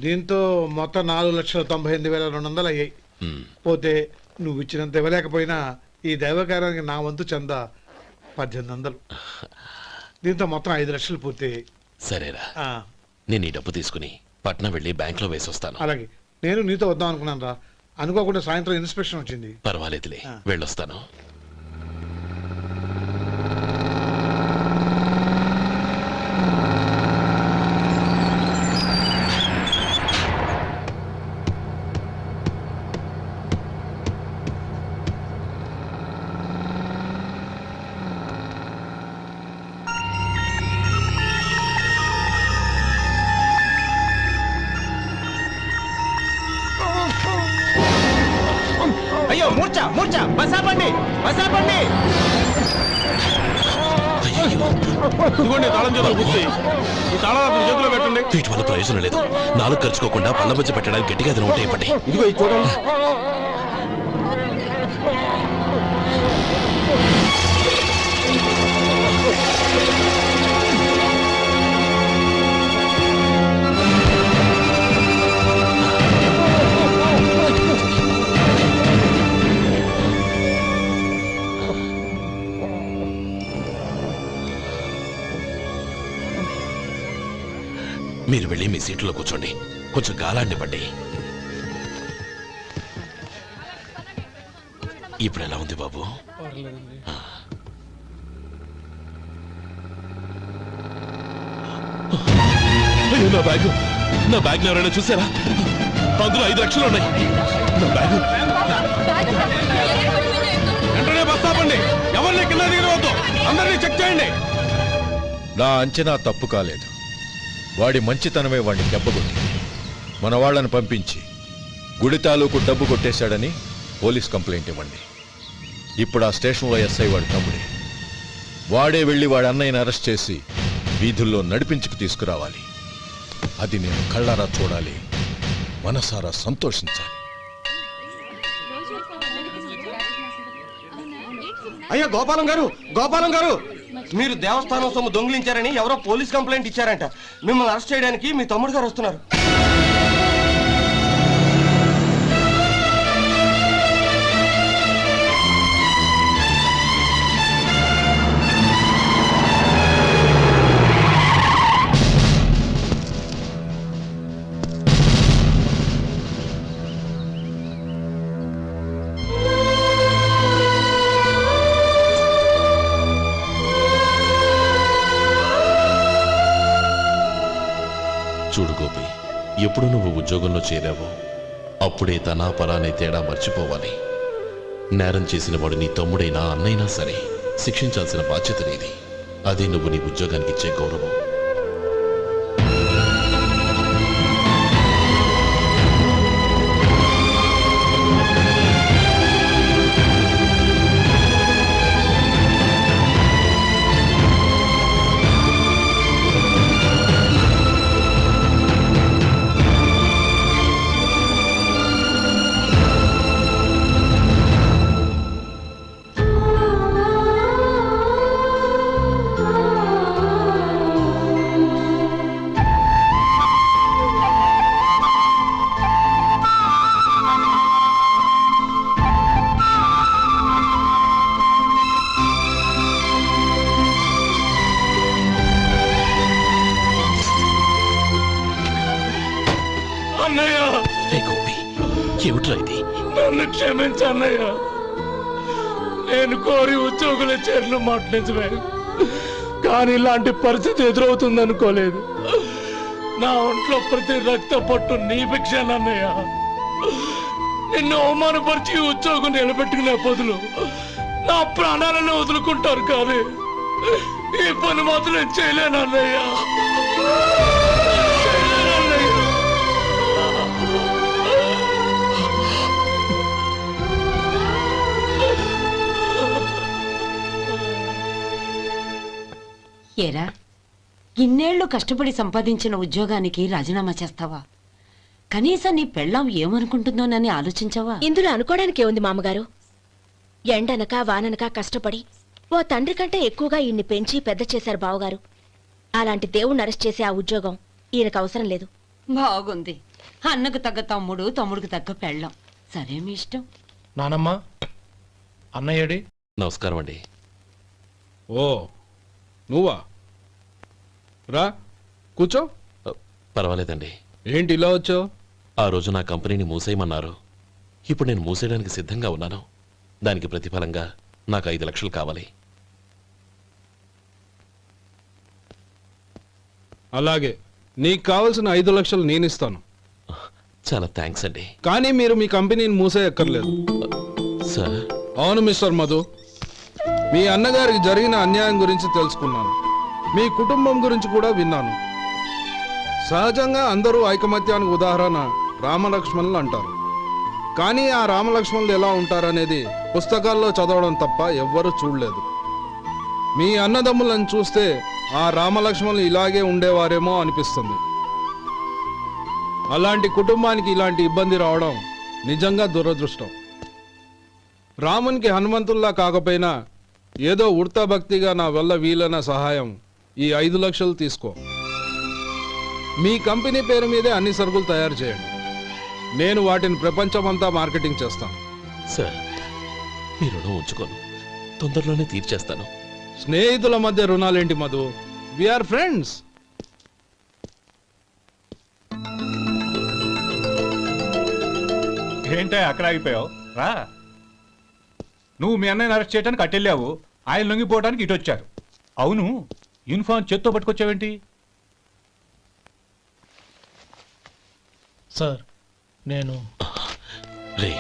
దీంతో మొత్తం 4,98,200 అయ్యాయి. పోతే నువ్వు ఇచ్చినంత ఇవ్వలేకపోయినా ఈ దైవకార్యానికి నా వంతు చందా 1800. దీంతో మొత్తం 5 లక్షలు పూర్తయ్యాయి. సరేరా, నేను ఈ డబ్బు తీసుకుని పట్నం వెళ్ళి బ్యాంక్ లో వేసి వస్తాను. అలాగే, నేను నీతో వద్దాం అనుకున్నాను రా, అనుకోకుండా సాయంత్రం ఇన్స్పెక్షన్ వచ్చింది. పర్వాలేదులే, వెళ్ళొస్తాను. అయ్యో, మూర్ఛ మూర్ఛ, బసాపండి బసాపండి. ఇదిగోండి తాళం చేతులు గుర్తి, ఈ తాళం చేతిలో పెట్టండి. వీటి వల్ల ప్రయోజనం లేదు. 4 ఖర్చుకోకుండా పళ్ళ మధ్య పెట్టడానికి గట్టిగా అది ఉంటాయి. ఇవ్వండి. ఇదిగో ఇది చూడండి. మీరు వెళ్ళి మీ సీట్లో కూర్చోండి, కొంచెం గాలాన్నివ్వండి. ఇప్పుడు ఎలా ఉంది బాబు? నా బ్యాగ్, నా బ్యాగ్ ఎవరైనా చూసారా? అందులో 5 లక్షలు ఉన్నాయి. నా బ్యాగ్ వెంటనే బస్ ఆపండి. ఎవరిని కింద దిగవద్దు, అందరినీ చెక్ చేయండి. నా అంచనా తప్పు కాలేదు. వాడి మంచితనమే వాడిని దెబ్బకొట్టి మన వాళ్ళని పంపించి గుడి తాలూకు డబ్బు కొట్టేశాడని పోలీస్ కంప్లైంట్ ఇవ్వండి. ఇప్పుడు ఆ స్టేషన్లో ఎస్ఐ వాడి తమ్ముడే. వాడే వెళ్ళి వాడి అన్నయ్యని అరెస్ట్ చేసి వీధుల్లో నడిపించుకు తీసుకురావాలి. అది నేను కళ్ళారా చూడాలి, మనసారా సంతోషించాలి. అయ్యా గోపాలం గారు, గోపాలం గారు, మీరు దేవస్థానం సొమ్ము దొంగిలించారని ఎవరో పోలీస్ కంప్లైంట్ ఇచ్చారంట. మిమ్మల్ని అరెస్ట్ చేయడానికి మీ తమ్ముడు గారు వస్తున్నారు. చూడు గోపి, ఎప్పుడు నువ్వు ఉద్యోగంలో చేరావో అప్పుడే తనా పరా అనే తేడా మర్చిపోవాలి. నేరం చేసిన వాడు నీ తమ్ముడైనా అన్నైనా సరే శిక్షించాల్సిన బాధ్యత నీది. అదే నువ్వు నీ ఉద్యోగానికి ఇచ్చే గౌరవం. ఏమిట్రా ఇది? నన్ను క్షమించు అన్నయ్య. నేను కోరి ఉద్యోగుల చేరిన మాట నిజమే, కానీ ఇలాంటి పరిస్థితి ఎదురవుతుందనుకోలేదు. నా ఒంట్లో ప్రతి రక్త పట్టు నీ భిక్షానన్నయ్య. నిన్ను అవమానపరిచి ఉద్యోగం నిలబెట్టుకునే బదులు నా ప్రాణాలను వదులుకుంటారు, కానీ ఈ పని మాత్రం నేను చేయలేనన్నయ్య. ఏరా, ఇన్నేళ్లు కష్టపడి సంపాదించిన ఉద్యోగానికి రాజీనామా చేస్తావా? కనీసం నీ పెళ్ళాం ఏమనుకుంటుందోనని ఆలోచించావా? ఇందులో అనుకోవడానికి ఏముంది మామగారు? ఎండనక వాననక కష్టపడి ఓ తండ్రి కంటే ఎక్కువగా ఈయన్ని పెంచి పెద్ద చేశారు బావగారు. అలాంటి దేవుణ్ణి అరెస్ట్ చేసే ఆ ఉద్యోగం ఈయనకు అవసరం లేదు. బాగుంది. అన్నకు తగ్గ తమ్ముడు, తమ్ముడికి తగ్గ పెళ్ళాం. సరే, మీ ఇష్టం. నానమ్మ, అన్నయ్యడి. నమస్కారం అండి. ఓ నువ్వా? రా కూర్చో. పర్వాలేదండి. ఏంటి ఇలా వచ్చావు? ఆ రోజు నా కంపెనీని మూసేయమన్నారు. ఇప్పుడు నేను మూసేయడానికి సిద్ధంగా ఉన్నాను. దానికి ప్రతిఫలంగా నాకు 5 లక్షలు కావాలి. అలాగే, నీకు కావాల్సిన 5 లక్షలు నేను ఇస్తాను. చాలా థ్యాంక్స్ అండి. కానీ మీరు మీ కంపెనీని మూసేయక్కర్లేదు. సార్? అవును మిస్టర్ మధు, మీ అన్నగారికి జరిగిన అన్యాయం గురించి తెలుసుకున్నాను. మీ కుటుంబం గురించి కూడా విన్నాను. సహజంగా అందరూ ఐకమత్యానికి ఉదాహరణ రామలక్ష్మణులు అంటారు. కానీ ఆ రామలక్ష్మణులు ఎలా ఉంటారనేది పుస్తకాల్లో చదవడం తప్ప ఎవ్వరూ చూడలేదు. మీ అన్నదమ్ములను చూస్తే ఆ రామలక్ష్మణులు ఇలాగే ఉండేవారేమో అనిపిస్తుంది. అలాంటి కుటుంబానికి ఇలాంటి ఇబ్బంది రావడం నిజంగా దురదృష్టం. రామునికి హనుమంతుల్లా కాకపోయినా ఏదో ఉడతా భక్తిగా నా వల్ల వీలైన సహాయం ఈ 5 లక్షలు తీసుకో. మీ కంపెనీ పేరు మీదే అన్ని సరుకులు తయారు చేయండి. నేను వాటిని ప్రపంచమంతా మార్కెటింగ్ చేస్తాను. సార్, మీ రుణం ఉంచుకోను, తొందరలోనే తీర్చేస్తాను. స్నేహితుల మధ్య రుణాలేంటి మధు? We are friends. ఏంటే అక్కడ ఆగిపోయావు? రా. నువ్వు మీ అన్నయ్యని అరెస్ట్ చేయడానికి అట్టెళ్ళావు, ఆయన లొంగిపోవడానికి ఇటు వచ్చారు. అవును, యూనిఫామ్ చేత్తో పట్టుకొచ్చావేంటి? సార్, నేను రే,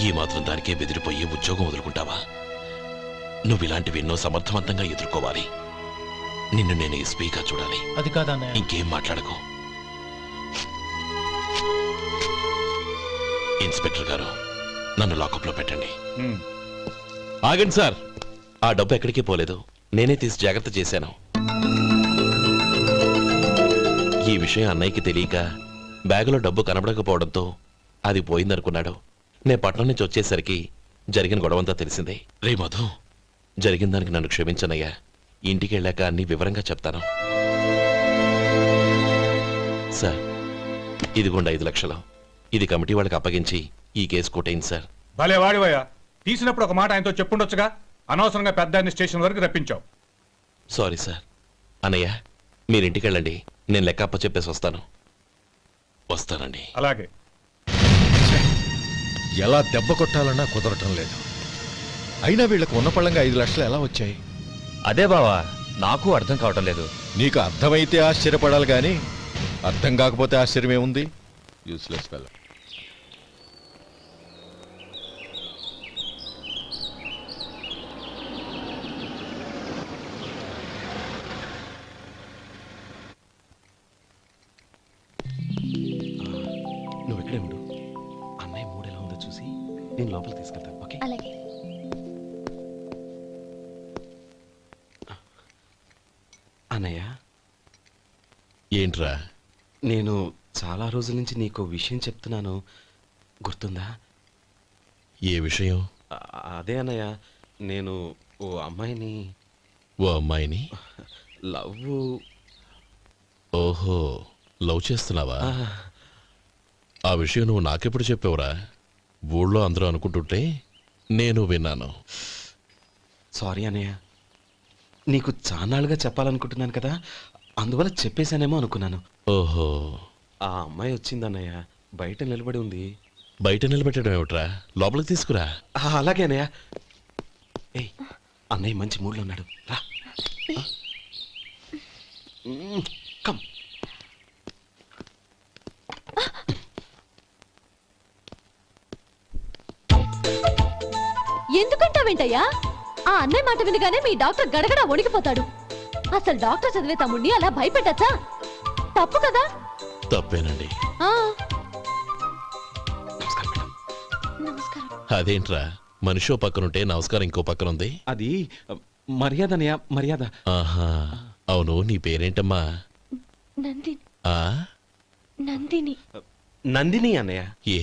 ఈ మాత్రం దానికే బెదిరిపోయి ఉద్యోగం వదులుకుంటావా? నువ్వు ఇలాంటివి ఎన్నో సమర్థవంతంగా ఎదుర్కోవాలి. నిన్ను నేను ఎస్పీగా చూడాలి. అది కాదన్నయ్య. ఇంకేం మాట్లాడకు. ఇన్స్పెక్టర్ గారు, నన్ను లాకప్లో పెట్టండి. ఆగండి సార్, ఆ డబ్బు ఎక్కడికి పోలేదు, నేనే తీసి జాగ్రత్త చేశాను. ఈ విషయం అన్నయ్యకి తెలియక బ్యాగులో డబ్బు కనబడకపోవడంతో అది పోయిందనుకున్నాడు. నేను పట్నం నుంచి వచ్చేసరికి జరిగిన గొడవంతా తెలిసిందే. రే మధు, జరిగిన దానికి నన్ను క్షమించనయ్యా. ఇంటికి వెళ్ళాక అన్ని వివరంగా చెప్తాను. సార్, ఇదిగోండి 5 లక్షలు. ఇది కమిటీ వాళ్ళకి అప్పగించి ఈ కేసు కొట్టేయండి సార్. భలే వాడివయ్యా, తీసినప్పుడు ఒక మాట ఆయనతో చెప్పుండొచ్చుగా. అనవసరంగా పెద్ద ఆయన స్టేషన్ వరకు రప్పించావు. Sorry sir. అన్నయ్య, మీరింటికి వెళ్ళండి, నేను లెక్క అప్ప చెప్పేసి వస్తానండి. అలాగే. ఎలా దెబ్బ కొట్టాలన్నా కుదరటం లేదు. అయినా వీళ్ళకు ఉన్న పళ్ళంగా 5 లక్షలు ఎలా వచ్చాయి? అదే బావా, నాకు అర్థం కావటం లేదు. నీకు అర్థమైతే ఆశ్చర్యపడాలి కానీ అర్థం కాకపోతే ఆశ్చర్యమే ఉంది. Useless fellow. నువ్వు ఎక్కడే ఉండు. అన్నయ్య మూడు ఎలా ఉందో చూసి నేను లోపలికి తీసుకెళ్తాను. ఓకే? అలాగే. అన్నయ్య, ఏంట్రా? నేను చాలా రోజుల నుంచి నీకు విషయం చెప్తున్నాను, గుర్తుందా? ఏ విషయం? అదే అన్నయ్య, నేను ఓ అమ్మాయిని లవ్. ఓహో, లవ్ చేస్తున్నావా? ఆ విషయం నువ్వు నాకెప్పుడు చెప్పావురా? ఊళ్ళో అందరూ అనుకుంటుంటే నేను విన్నాను. సారీ అన్నయ్య, నీకు చాన్నాళ్ళుగా చెప్పాలనుకుంటున్నాను కదా, అందువల్ల చెప్పేశానేమో అనుకున్నాను. ఓహో, ఆ అమ్మాయి వచ్చిందన్నయ్య, బయట నిలబడి ఉంది. బయట నిలబెట్టడం ఏమిట్రా? లోపలికి తీసుకురా. అలాగే అన్నయ్య. ఏయ్, అన్నయ్య మంచి మూడ్లో ఉన్నాడు, రా. కమ్. ఎందుకంటావేంటయ్యా? ఆ అన్నయ్య మాట వినగానే మీ డాక్టర్ గడగడ వణికిపోతాడు. అసలు డాక్టర్ చదివే తమ్ముడిని అలా భయపెట్టచ్చా? తప్పు కదా? తప్పేనండి. నమస్కారం. అదేంట్రా, మనిషో పక్కనుంటే నమస్కారం ఇంకో పక్కనుంది? అది మర్యాద అన్నయ్య, మర్యాద. ఆహా, అవును, నీ పేరేంటమ్మా? నందిని. ఆ నందిని. నందిని అన్నయ్య. ఏ,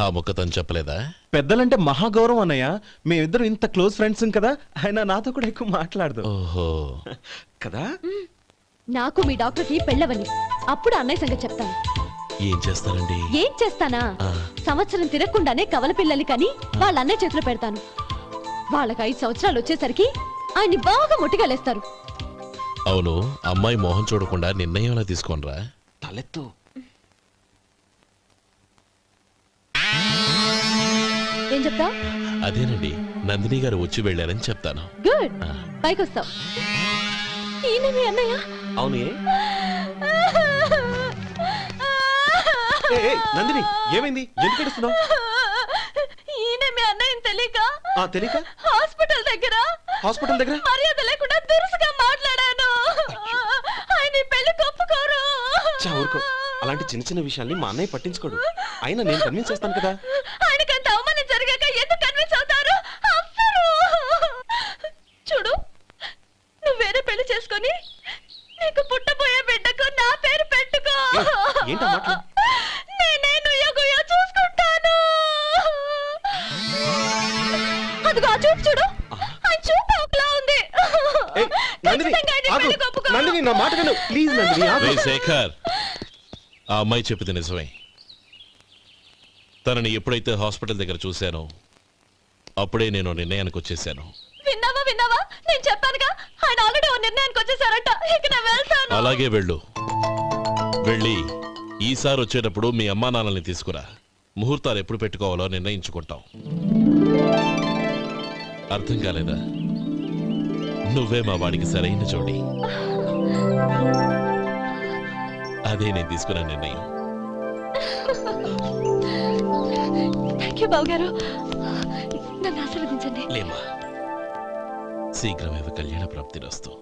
ఆ మొక్క తను చెప్పలేదా? పెద్దలంటే మహాగౌరవం అన్నయ్య, మేమిద్దరం ఇంత క్లోజ్ ఫ్రెండ్స్ కదా, ఆయన నాతో కూడా ఎక్కువ మాట్లాడదు. ఓహో కదా. నాకు మీ డాక్టర్కి పెళ్ళవని, అప్పుడు అన్నయ్య సంగతి చెప్తాను. ఏం చేస్తారండి? ఏం చేస్తానా? సంవత్సరం తిరగకుండానే కవల పిల్లలు కని వాళ్ళ అన్నయ్య చేతిలో పెడతాను. వాళ్ళకి 5 సంవత్సరాలు వచ్చేసరికి ఆయన్ని బాగా ముట్టిగలేస్తారు. అవును, అమ్మాయి మోహం చూడకుండా నిర్ణయం ఎలా తీసుకోనరా? తలెత్తు. ఏం చెప్తా? అదేనండి, నందిని గారు వచ్చి వెళ్ళారని చెప్తాను. గుడ్, పైకొస్తావు. ఈయన మీ అన్నయ్య? అవును. నందిని, ఏమైంది? ఎందుకు ఏడుస్తున్నావు? ఈయన మీ అన్నయ్యని తెలియక తెలియక హాస్పిటల్ దగ్గర మర్యాద లేకుండా దురుసుగా మాట్లాడాను. ఆయన పెళ్లి ఒప్పుకోరు. ఊరుకో, అలాంటి చిన్న చిన్న విషయాల్ని మా అన్నయ్య పట్టించుకోడు. అయినా నేను కన్విన్స్ చేస్తాను కదా. ఆయనకంత అవమానం జరిగాక ఎందుకు కన్విన్స్ అవుతారు? చూడు, నువ్వు వేరే పెళ్లి చేసుకొని నీకు పుట్టబోయే బిడ్డకు నా పేరు పెట్టుకో. ఏంటో మాట్లాడు. నేనే నుయ్యగుయ్య చూసుకుంటాను. అదిగో ఆ చూపు చూడు, ఆయన చూపు ఒకలా ఉంది. నందిని, నా మాట విను ప్లీజ్. నందిని, రేయ్ శేఖర్, ఆ అమ్మాయి చెప్పింది నిజమే. తనని ఎప్పుడైతే హాస్పిటల్ దగ్గర చూశానో అప్పుడే నేను నిర్ణయానికి వచ్చేసాను. విన్నావా? నేను చెప్పానుగా, ఆయన ఆల్రెడీ ఓ నిర్ణయానికి వచ్చేసారట. ఇక నేను వెళ్తాను. అలాగే వెళ్ళు. వెళ్ళి ఈసారి వచ్చేటప్పుడు మీ అమ్మా నాన్నల్ని తీసుకురా. ముహూర్తాలు ఎప్పుడు పెట్టుకోవాలో నిర్ణయించుకుంటాం. అర్థం కాలేదా? నువ్వే మా వాడికి సరైన జోడి. అదే నేను తీసుకున్న నిర్ణయం. థాంక్యూ బావగారు, నన్ను ఆశీర్వదించండి. లేమా, శీఘ్రమేవ కళ్యాణ ప్రాప్తిరస్తు.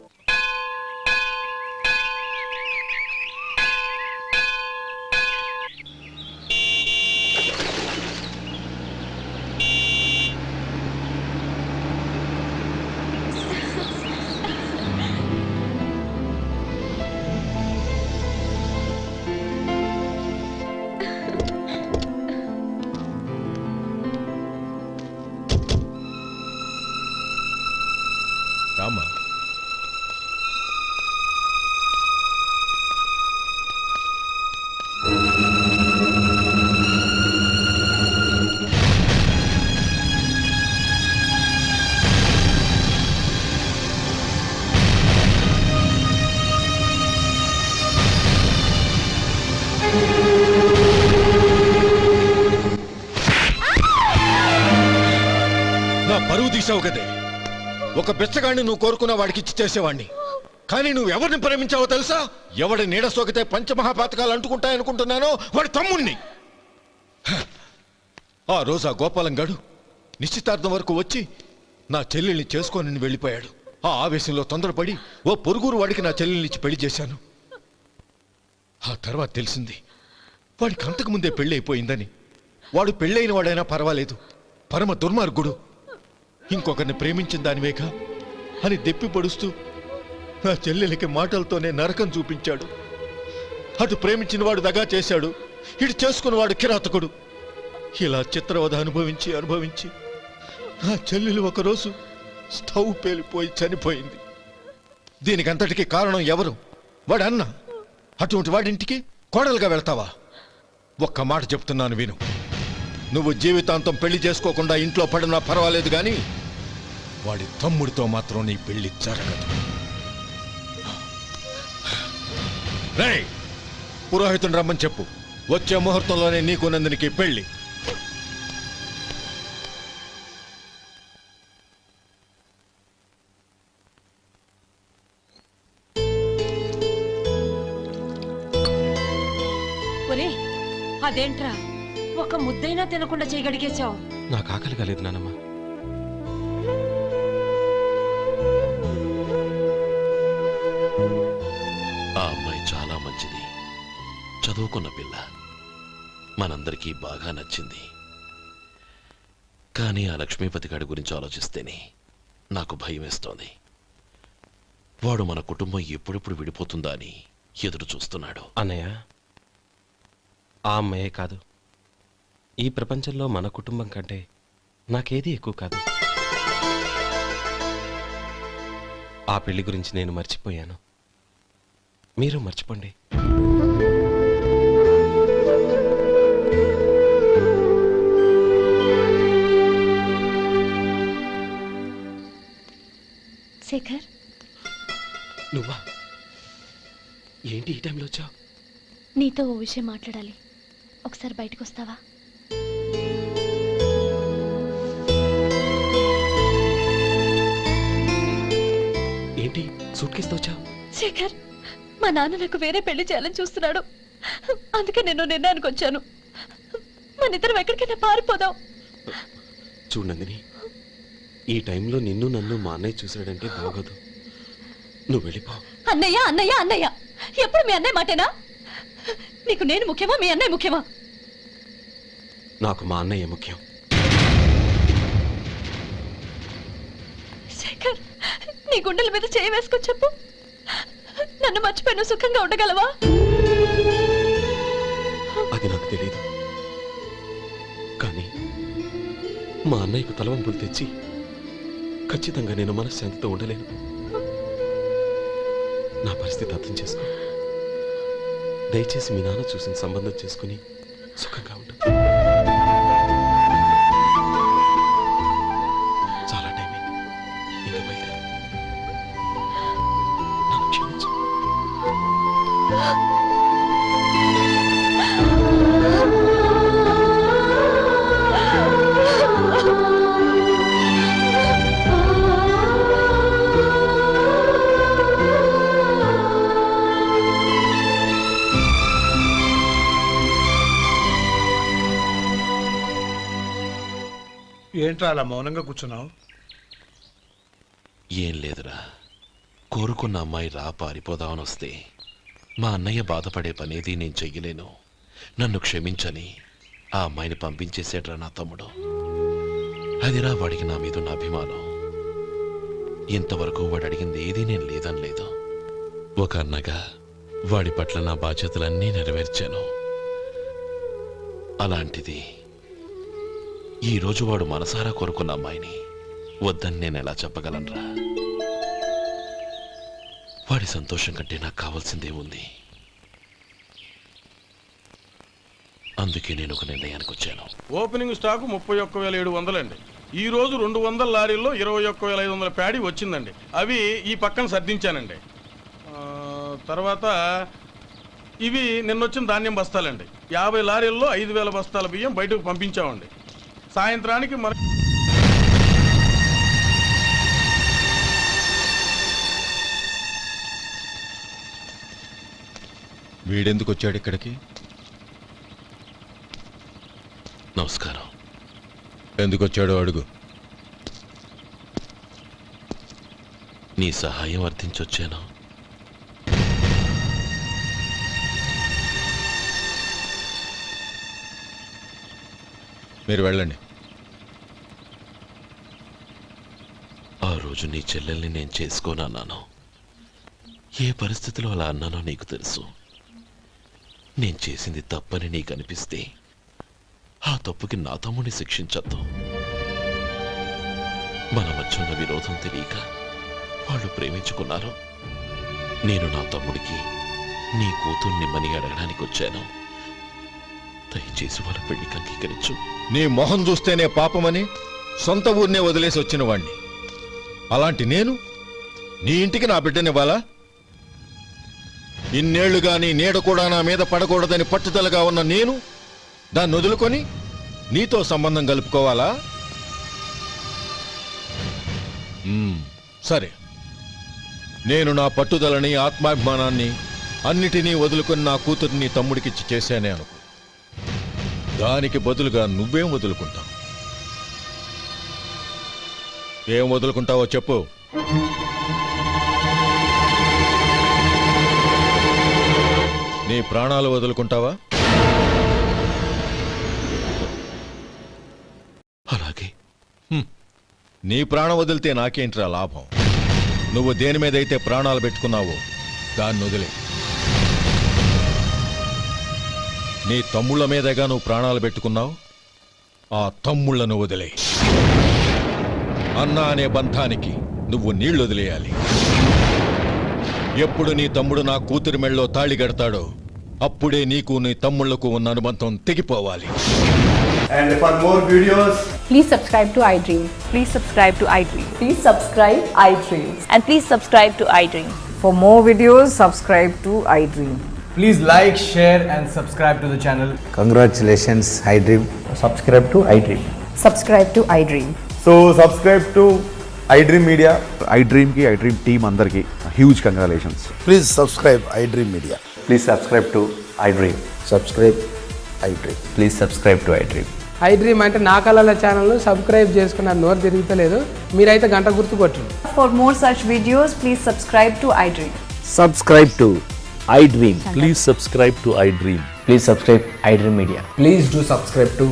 తీసావు కదే. ఒక బెచ్చగాడిని నువ్వు కోరుకున్న వాడికి ఇచ్చి చేసేవాడిని. కానీ నువ్వు ఎవరిని ప్రేమించావో తెలుసా? ఎవడి నీడ సోకితే పంచమహాపాతకాలు అంటుకుంటాయనుకుంటున్నానో వాడి తమ్ముణ్ణి. ఆ రోజు ఆ గోపాలం గాడు నిశ్చితార్థం వరకు వచ్చి నా చెల్లెల్ని చేసుకొని వెళ్ళిపోయాడు. ఆ ఆవేశంలో తొందరపడి ఓ పొరుగురు వాడికి నా చెల్లెల్నిచ్చి పెళ్లి చేశాను. ఆ తర్వాత తెలిసింది వాడికి అంతకు ముందే పెళ్లి అయిపోయిందని. వాడు పెళ్ళైన వాడైనా పర్వాలేదు, పరమ దుర్మార్గుడు. ఇంకొకరిని ప్రేమించిన దానివేగా అని దెప్పి పొడుస్తూ నా చెల్లెలకి మాటలతోనే నరకం చూపించాడు. అటు ప్రేమించిన వాడు దగా చేశాడు, ఇటు చేసుకున్నవాడు కిరాతకుడు. ఇలా చిత్రవధ అనుభవించి అనుభవించి నా చెల్లెలు ఒకరోజు స్టవ్ పేలిపోయి చనిపోయింది. దీనికంతటికీ కారణం ఎవరు? వాడు అన్న. అటువంటి వాడింటికి కోడలుగా వెళ్తావా? ఒక్క మాట చెప్తున్నాను విను. నువ్వు జీవితాంతం పెళ్లి చేసుకోకుండా ఇంట్లో పడినా పర్వాలేదు, కానీ వాడి తమ్ముడితో మాత్రం నీ పెళ్లి జరగదు. రేయ్, పురోహితుని రమ్మని చెప్పు. వచ్చే ముహూర్తంలోనే నీకు నందినికి పెళ్లి. ఒరే, అదేంట్రా ఒక ముద్దైనా తినకుండా చేయగడిగేశావు? నాకు ఆకలి కాలేదు నానమ్మ. ఆ అమ్మాయి చాలా మంచిది, చదువుకున్న పిల్ల, మనందరికీ బాగా నచ్చింది. కానీ ఆ లక్ష్మీపతి గారి గురించి ఆలోచిస్తేనే నాకు భయం వేస్తోంది. వాడు మన కుటుంబం ఎప్పుడెప్పుడు విడిపోతుందా అని ఎదురు చూస్తున్నాడు. అన్నయ్య, ఆ అమ్మాయే కాదు, ఈ ప్రపంచంలో మన కుటుంబం కంటే నాకేది ఎక్కువ కాదు. ఆ పెళ్లి గురించి నేను మర్చిపోయాను, మీరు మర్చిపోండి. శేఖర్, నువ్వా? ఏంటి ఈ టైంలో వచ్చావు? నీతో ఓ విషయం మాట్లాడాలి. ఒకసారి బయటకు వస్తావా? ఏంటి సూట్ కేసుతో వచ్చావు? శేఖర్, మా నాన్న నాకు వేరే పెళ్లి చేయాలని చూస్తున్నాడు. అందుకే నేను నిర్ణయానికి వచ్చాను. మనిద్దరం ఎక్కడికైనా పారిపోదాం. చూడండి, ఈ టైంలో నిన్ను నన్ను మా అన్నయ్య చూశాడంటే బాగోదు. నువ్వు వెళ్ళిపో. అన్నయ్య అన్నయ్య అన్నయ్య, ఎప్పుడు మీ అన్నయ్య మాటేనా? నీకు నేను ముఖ్యమా, మీ అన్నయ్య ముఖ్యమా? నాకు మా అన్నయ్య ముఖ్యం. శేఖర్, నీ గుండెల మీద చేయి వేసుకొని చెప్పు, నన్ను మర్చిపోయిన సుఖంగా ఉండగలవా? అది నాకు తెలియదు, కానీ మా అన్నయ్యకు తలవంపులు తెచ్చి ఖచ్చితంగా నేను మనశ్శాంతితో ఉండలేను. నా పరిస్థితి అర్థం చేసుకో. దయచేసి మీ నాన్న చూసిన సంబంధం చేసుకుని సుఖంగా ఉండు. చాలా టైం అయింది, ఇంకా బయలుదేరు. నన్ను క్షమించు. ఏంట్రా అలా మౌనంగా కూర్చున్నావు? ఏం లేదురా, కోరుకున్న అమ్మాయి రా పారిపోదామని వస్తే మా అన్నయ్య బాధపడే పనేది నేను చెయ్యలేను. నన్ను క్షమించని ఆ అమ్మాయిని పంపించేసాడ్రా నా తమ్ముడు. అదిరా వాడికి నా మీద ఉన్న అభిమానం. ఇంతవరకు వాడు అడిగింది ఏదీ నేను లేదని లేదు. ఒక అన్నగా వాడి పట్ల నా బాధ్యతలన్నీ నెరవేర్చాను. అలాంటిది ఈరోజు వాడు మనసారా కోరుకున్న అమ్మాయిని వద్దని నేను ఎలా చెప్పగలనురా? వాడి సంతోషం కంటే నాకు కావాల్సిందే ఉంది. అందుకే నేను ఒక నిర్ణయానికి వచ్చాను. ఓపెనింగ్ స్టాకు 31,700 అండి. ఈ రోజు 200 లారీల్లో 21,500 ప్యాడీ వచ్చిందండి. అవి ఈ పక్కన సర్దించానండి. తర్వాత ఇవి నిన్నొచ్చిన ధాన్యం బస్తాలండి. 50 లారీల్లో 5,000 బస్తాల బియ్యం బయటకు పంపించామండి. సాయంత్రానికి మన వీడెందుకు వచ్చాడు ఇక్కడికి? నమస్కారం. ఎందుకు వచ్చాడో అడుగు. నీ సహాయం అర్థించొచ్చాను. మీరు వెళ్ళండి. ఆ రోజు నీ చెల్లెల్ని నేను చేసుకోనన్నాను. ఏ పరిస్థితిలో అలా అన్నానో నీకు తెలుసు. నేను చేసింది తప్పని నీకు అనిపిస్తే ఆ తప్పుకి నా తమ్ముడిని శిక్షించద్దు. మన మధ్య ఉన్న విరోధం తెలియక వాళ్ళు ప్రేమించుకున్నారు. నేను నా తమ్ముడికి నీ కూతుర్ని మని అడగడానికి వచ్చాను. దయచేసి వాళ్ళ పెళ్లికి అంగీకరించు. నీ మొహం చూస్తేనే పాపమని సొంత ఊరినే వదిలేసి వచ్చిన వాణ్ణి. అలాంటి నేను నీ ఇంటికి నా బిడ్డనివ్వాలా? ఇన్నేళ్లుగా నీ నీడ కూడా నా మీద పడకూడదని పట్టుదలగా ఉన్న నేను దాన్ని వదులుకొని నీతో సంబంధం కలుపుకోవాలా? సరే, నేను నా పట్టుదలని ఆత్మాభిమానాన్ని అన్నిటినీ వదులుకొని నా కూతుర్ని తమ్ముడికిచ్చి చేశానే అనుకో. దానికి బదులుగా నువ్వేం వదులుకుంటావు? ఏం వదులుకుంటావో చెప్పు. నీ ప్రాణాలు వదులుకుంటావా? అలాగే. నీ ప్రాణం వదిలితే నాకేంట్రా లాభం? నువ్వు దేని మీదైతే ప్రాణాలు పెట్టుకున్నావో దాన్ని వదిలే. నీ తమ్ముళ్ళ మీదగా నువ్వు ప్రాణాలు పెట్టుకున్నావు. ఆ తమ్ముళ్లను వదిలే. అన్న అనే బంధానికి నువ్వు నీళ్లు వదిలేయాలి. ఎప్పుడు నీ తమ్ముడు నా కూతురి మెళ్ళలో తాళి కడతాడో అప్పుడే నీకు నీ తమ్ముళ్లకు ఉన్న అనుబంధం తెగిపోవాలి. And for more videos, please subscribe to iDream. Please subscribe to iDream. Please subscribe iDream. And please subscribe to iDream. For more videos, subscribe to iDream. please like, share and subscribe to the channel. Congratulations, iDream. Subscribe to iDream. Subscribe to iDream. So subscribe to iDream Media. iDream ki iDream team andarki huge congratulations. Please subscribe iDream Media. Please subscribe to iDream. Subscribe iDream. Please subscribe to iDream. iDream అంటే నా కళల ఛానల్ను subscribe చేసుకున్న నోరు తిరుగుతలేదు. మీరైతే గంట గుర్తు కొట్టండి. For more such videos, please subscribe to iDream. Subscribe to iDream. Please subscribe to iDream. Please subscribe iDream Media. Please do subscribe to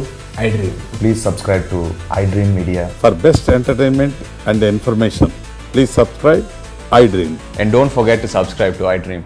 iDream. Please subscribe to iDream Media. For best entertainment and information, please subscribe iDream. And don't forget to subscribe to iDream.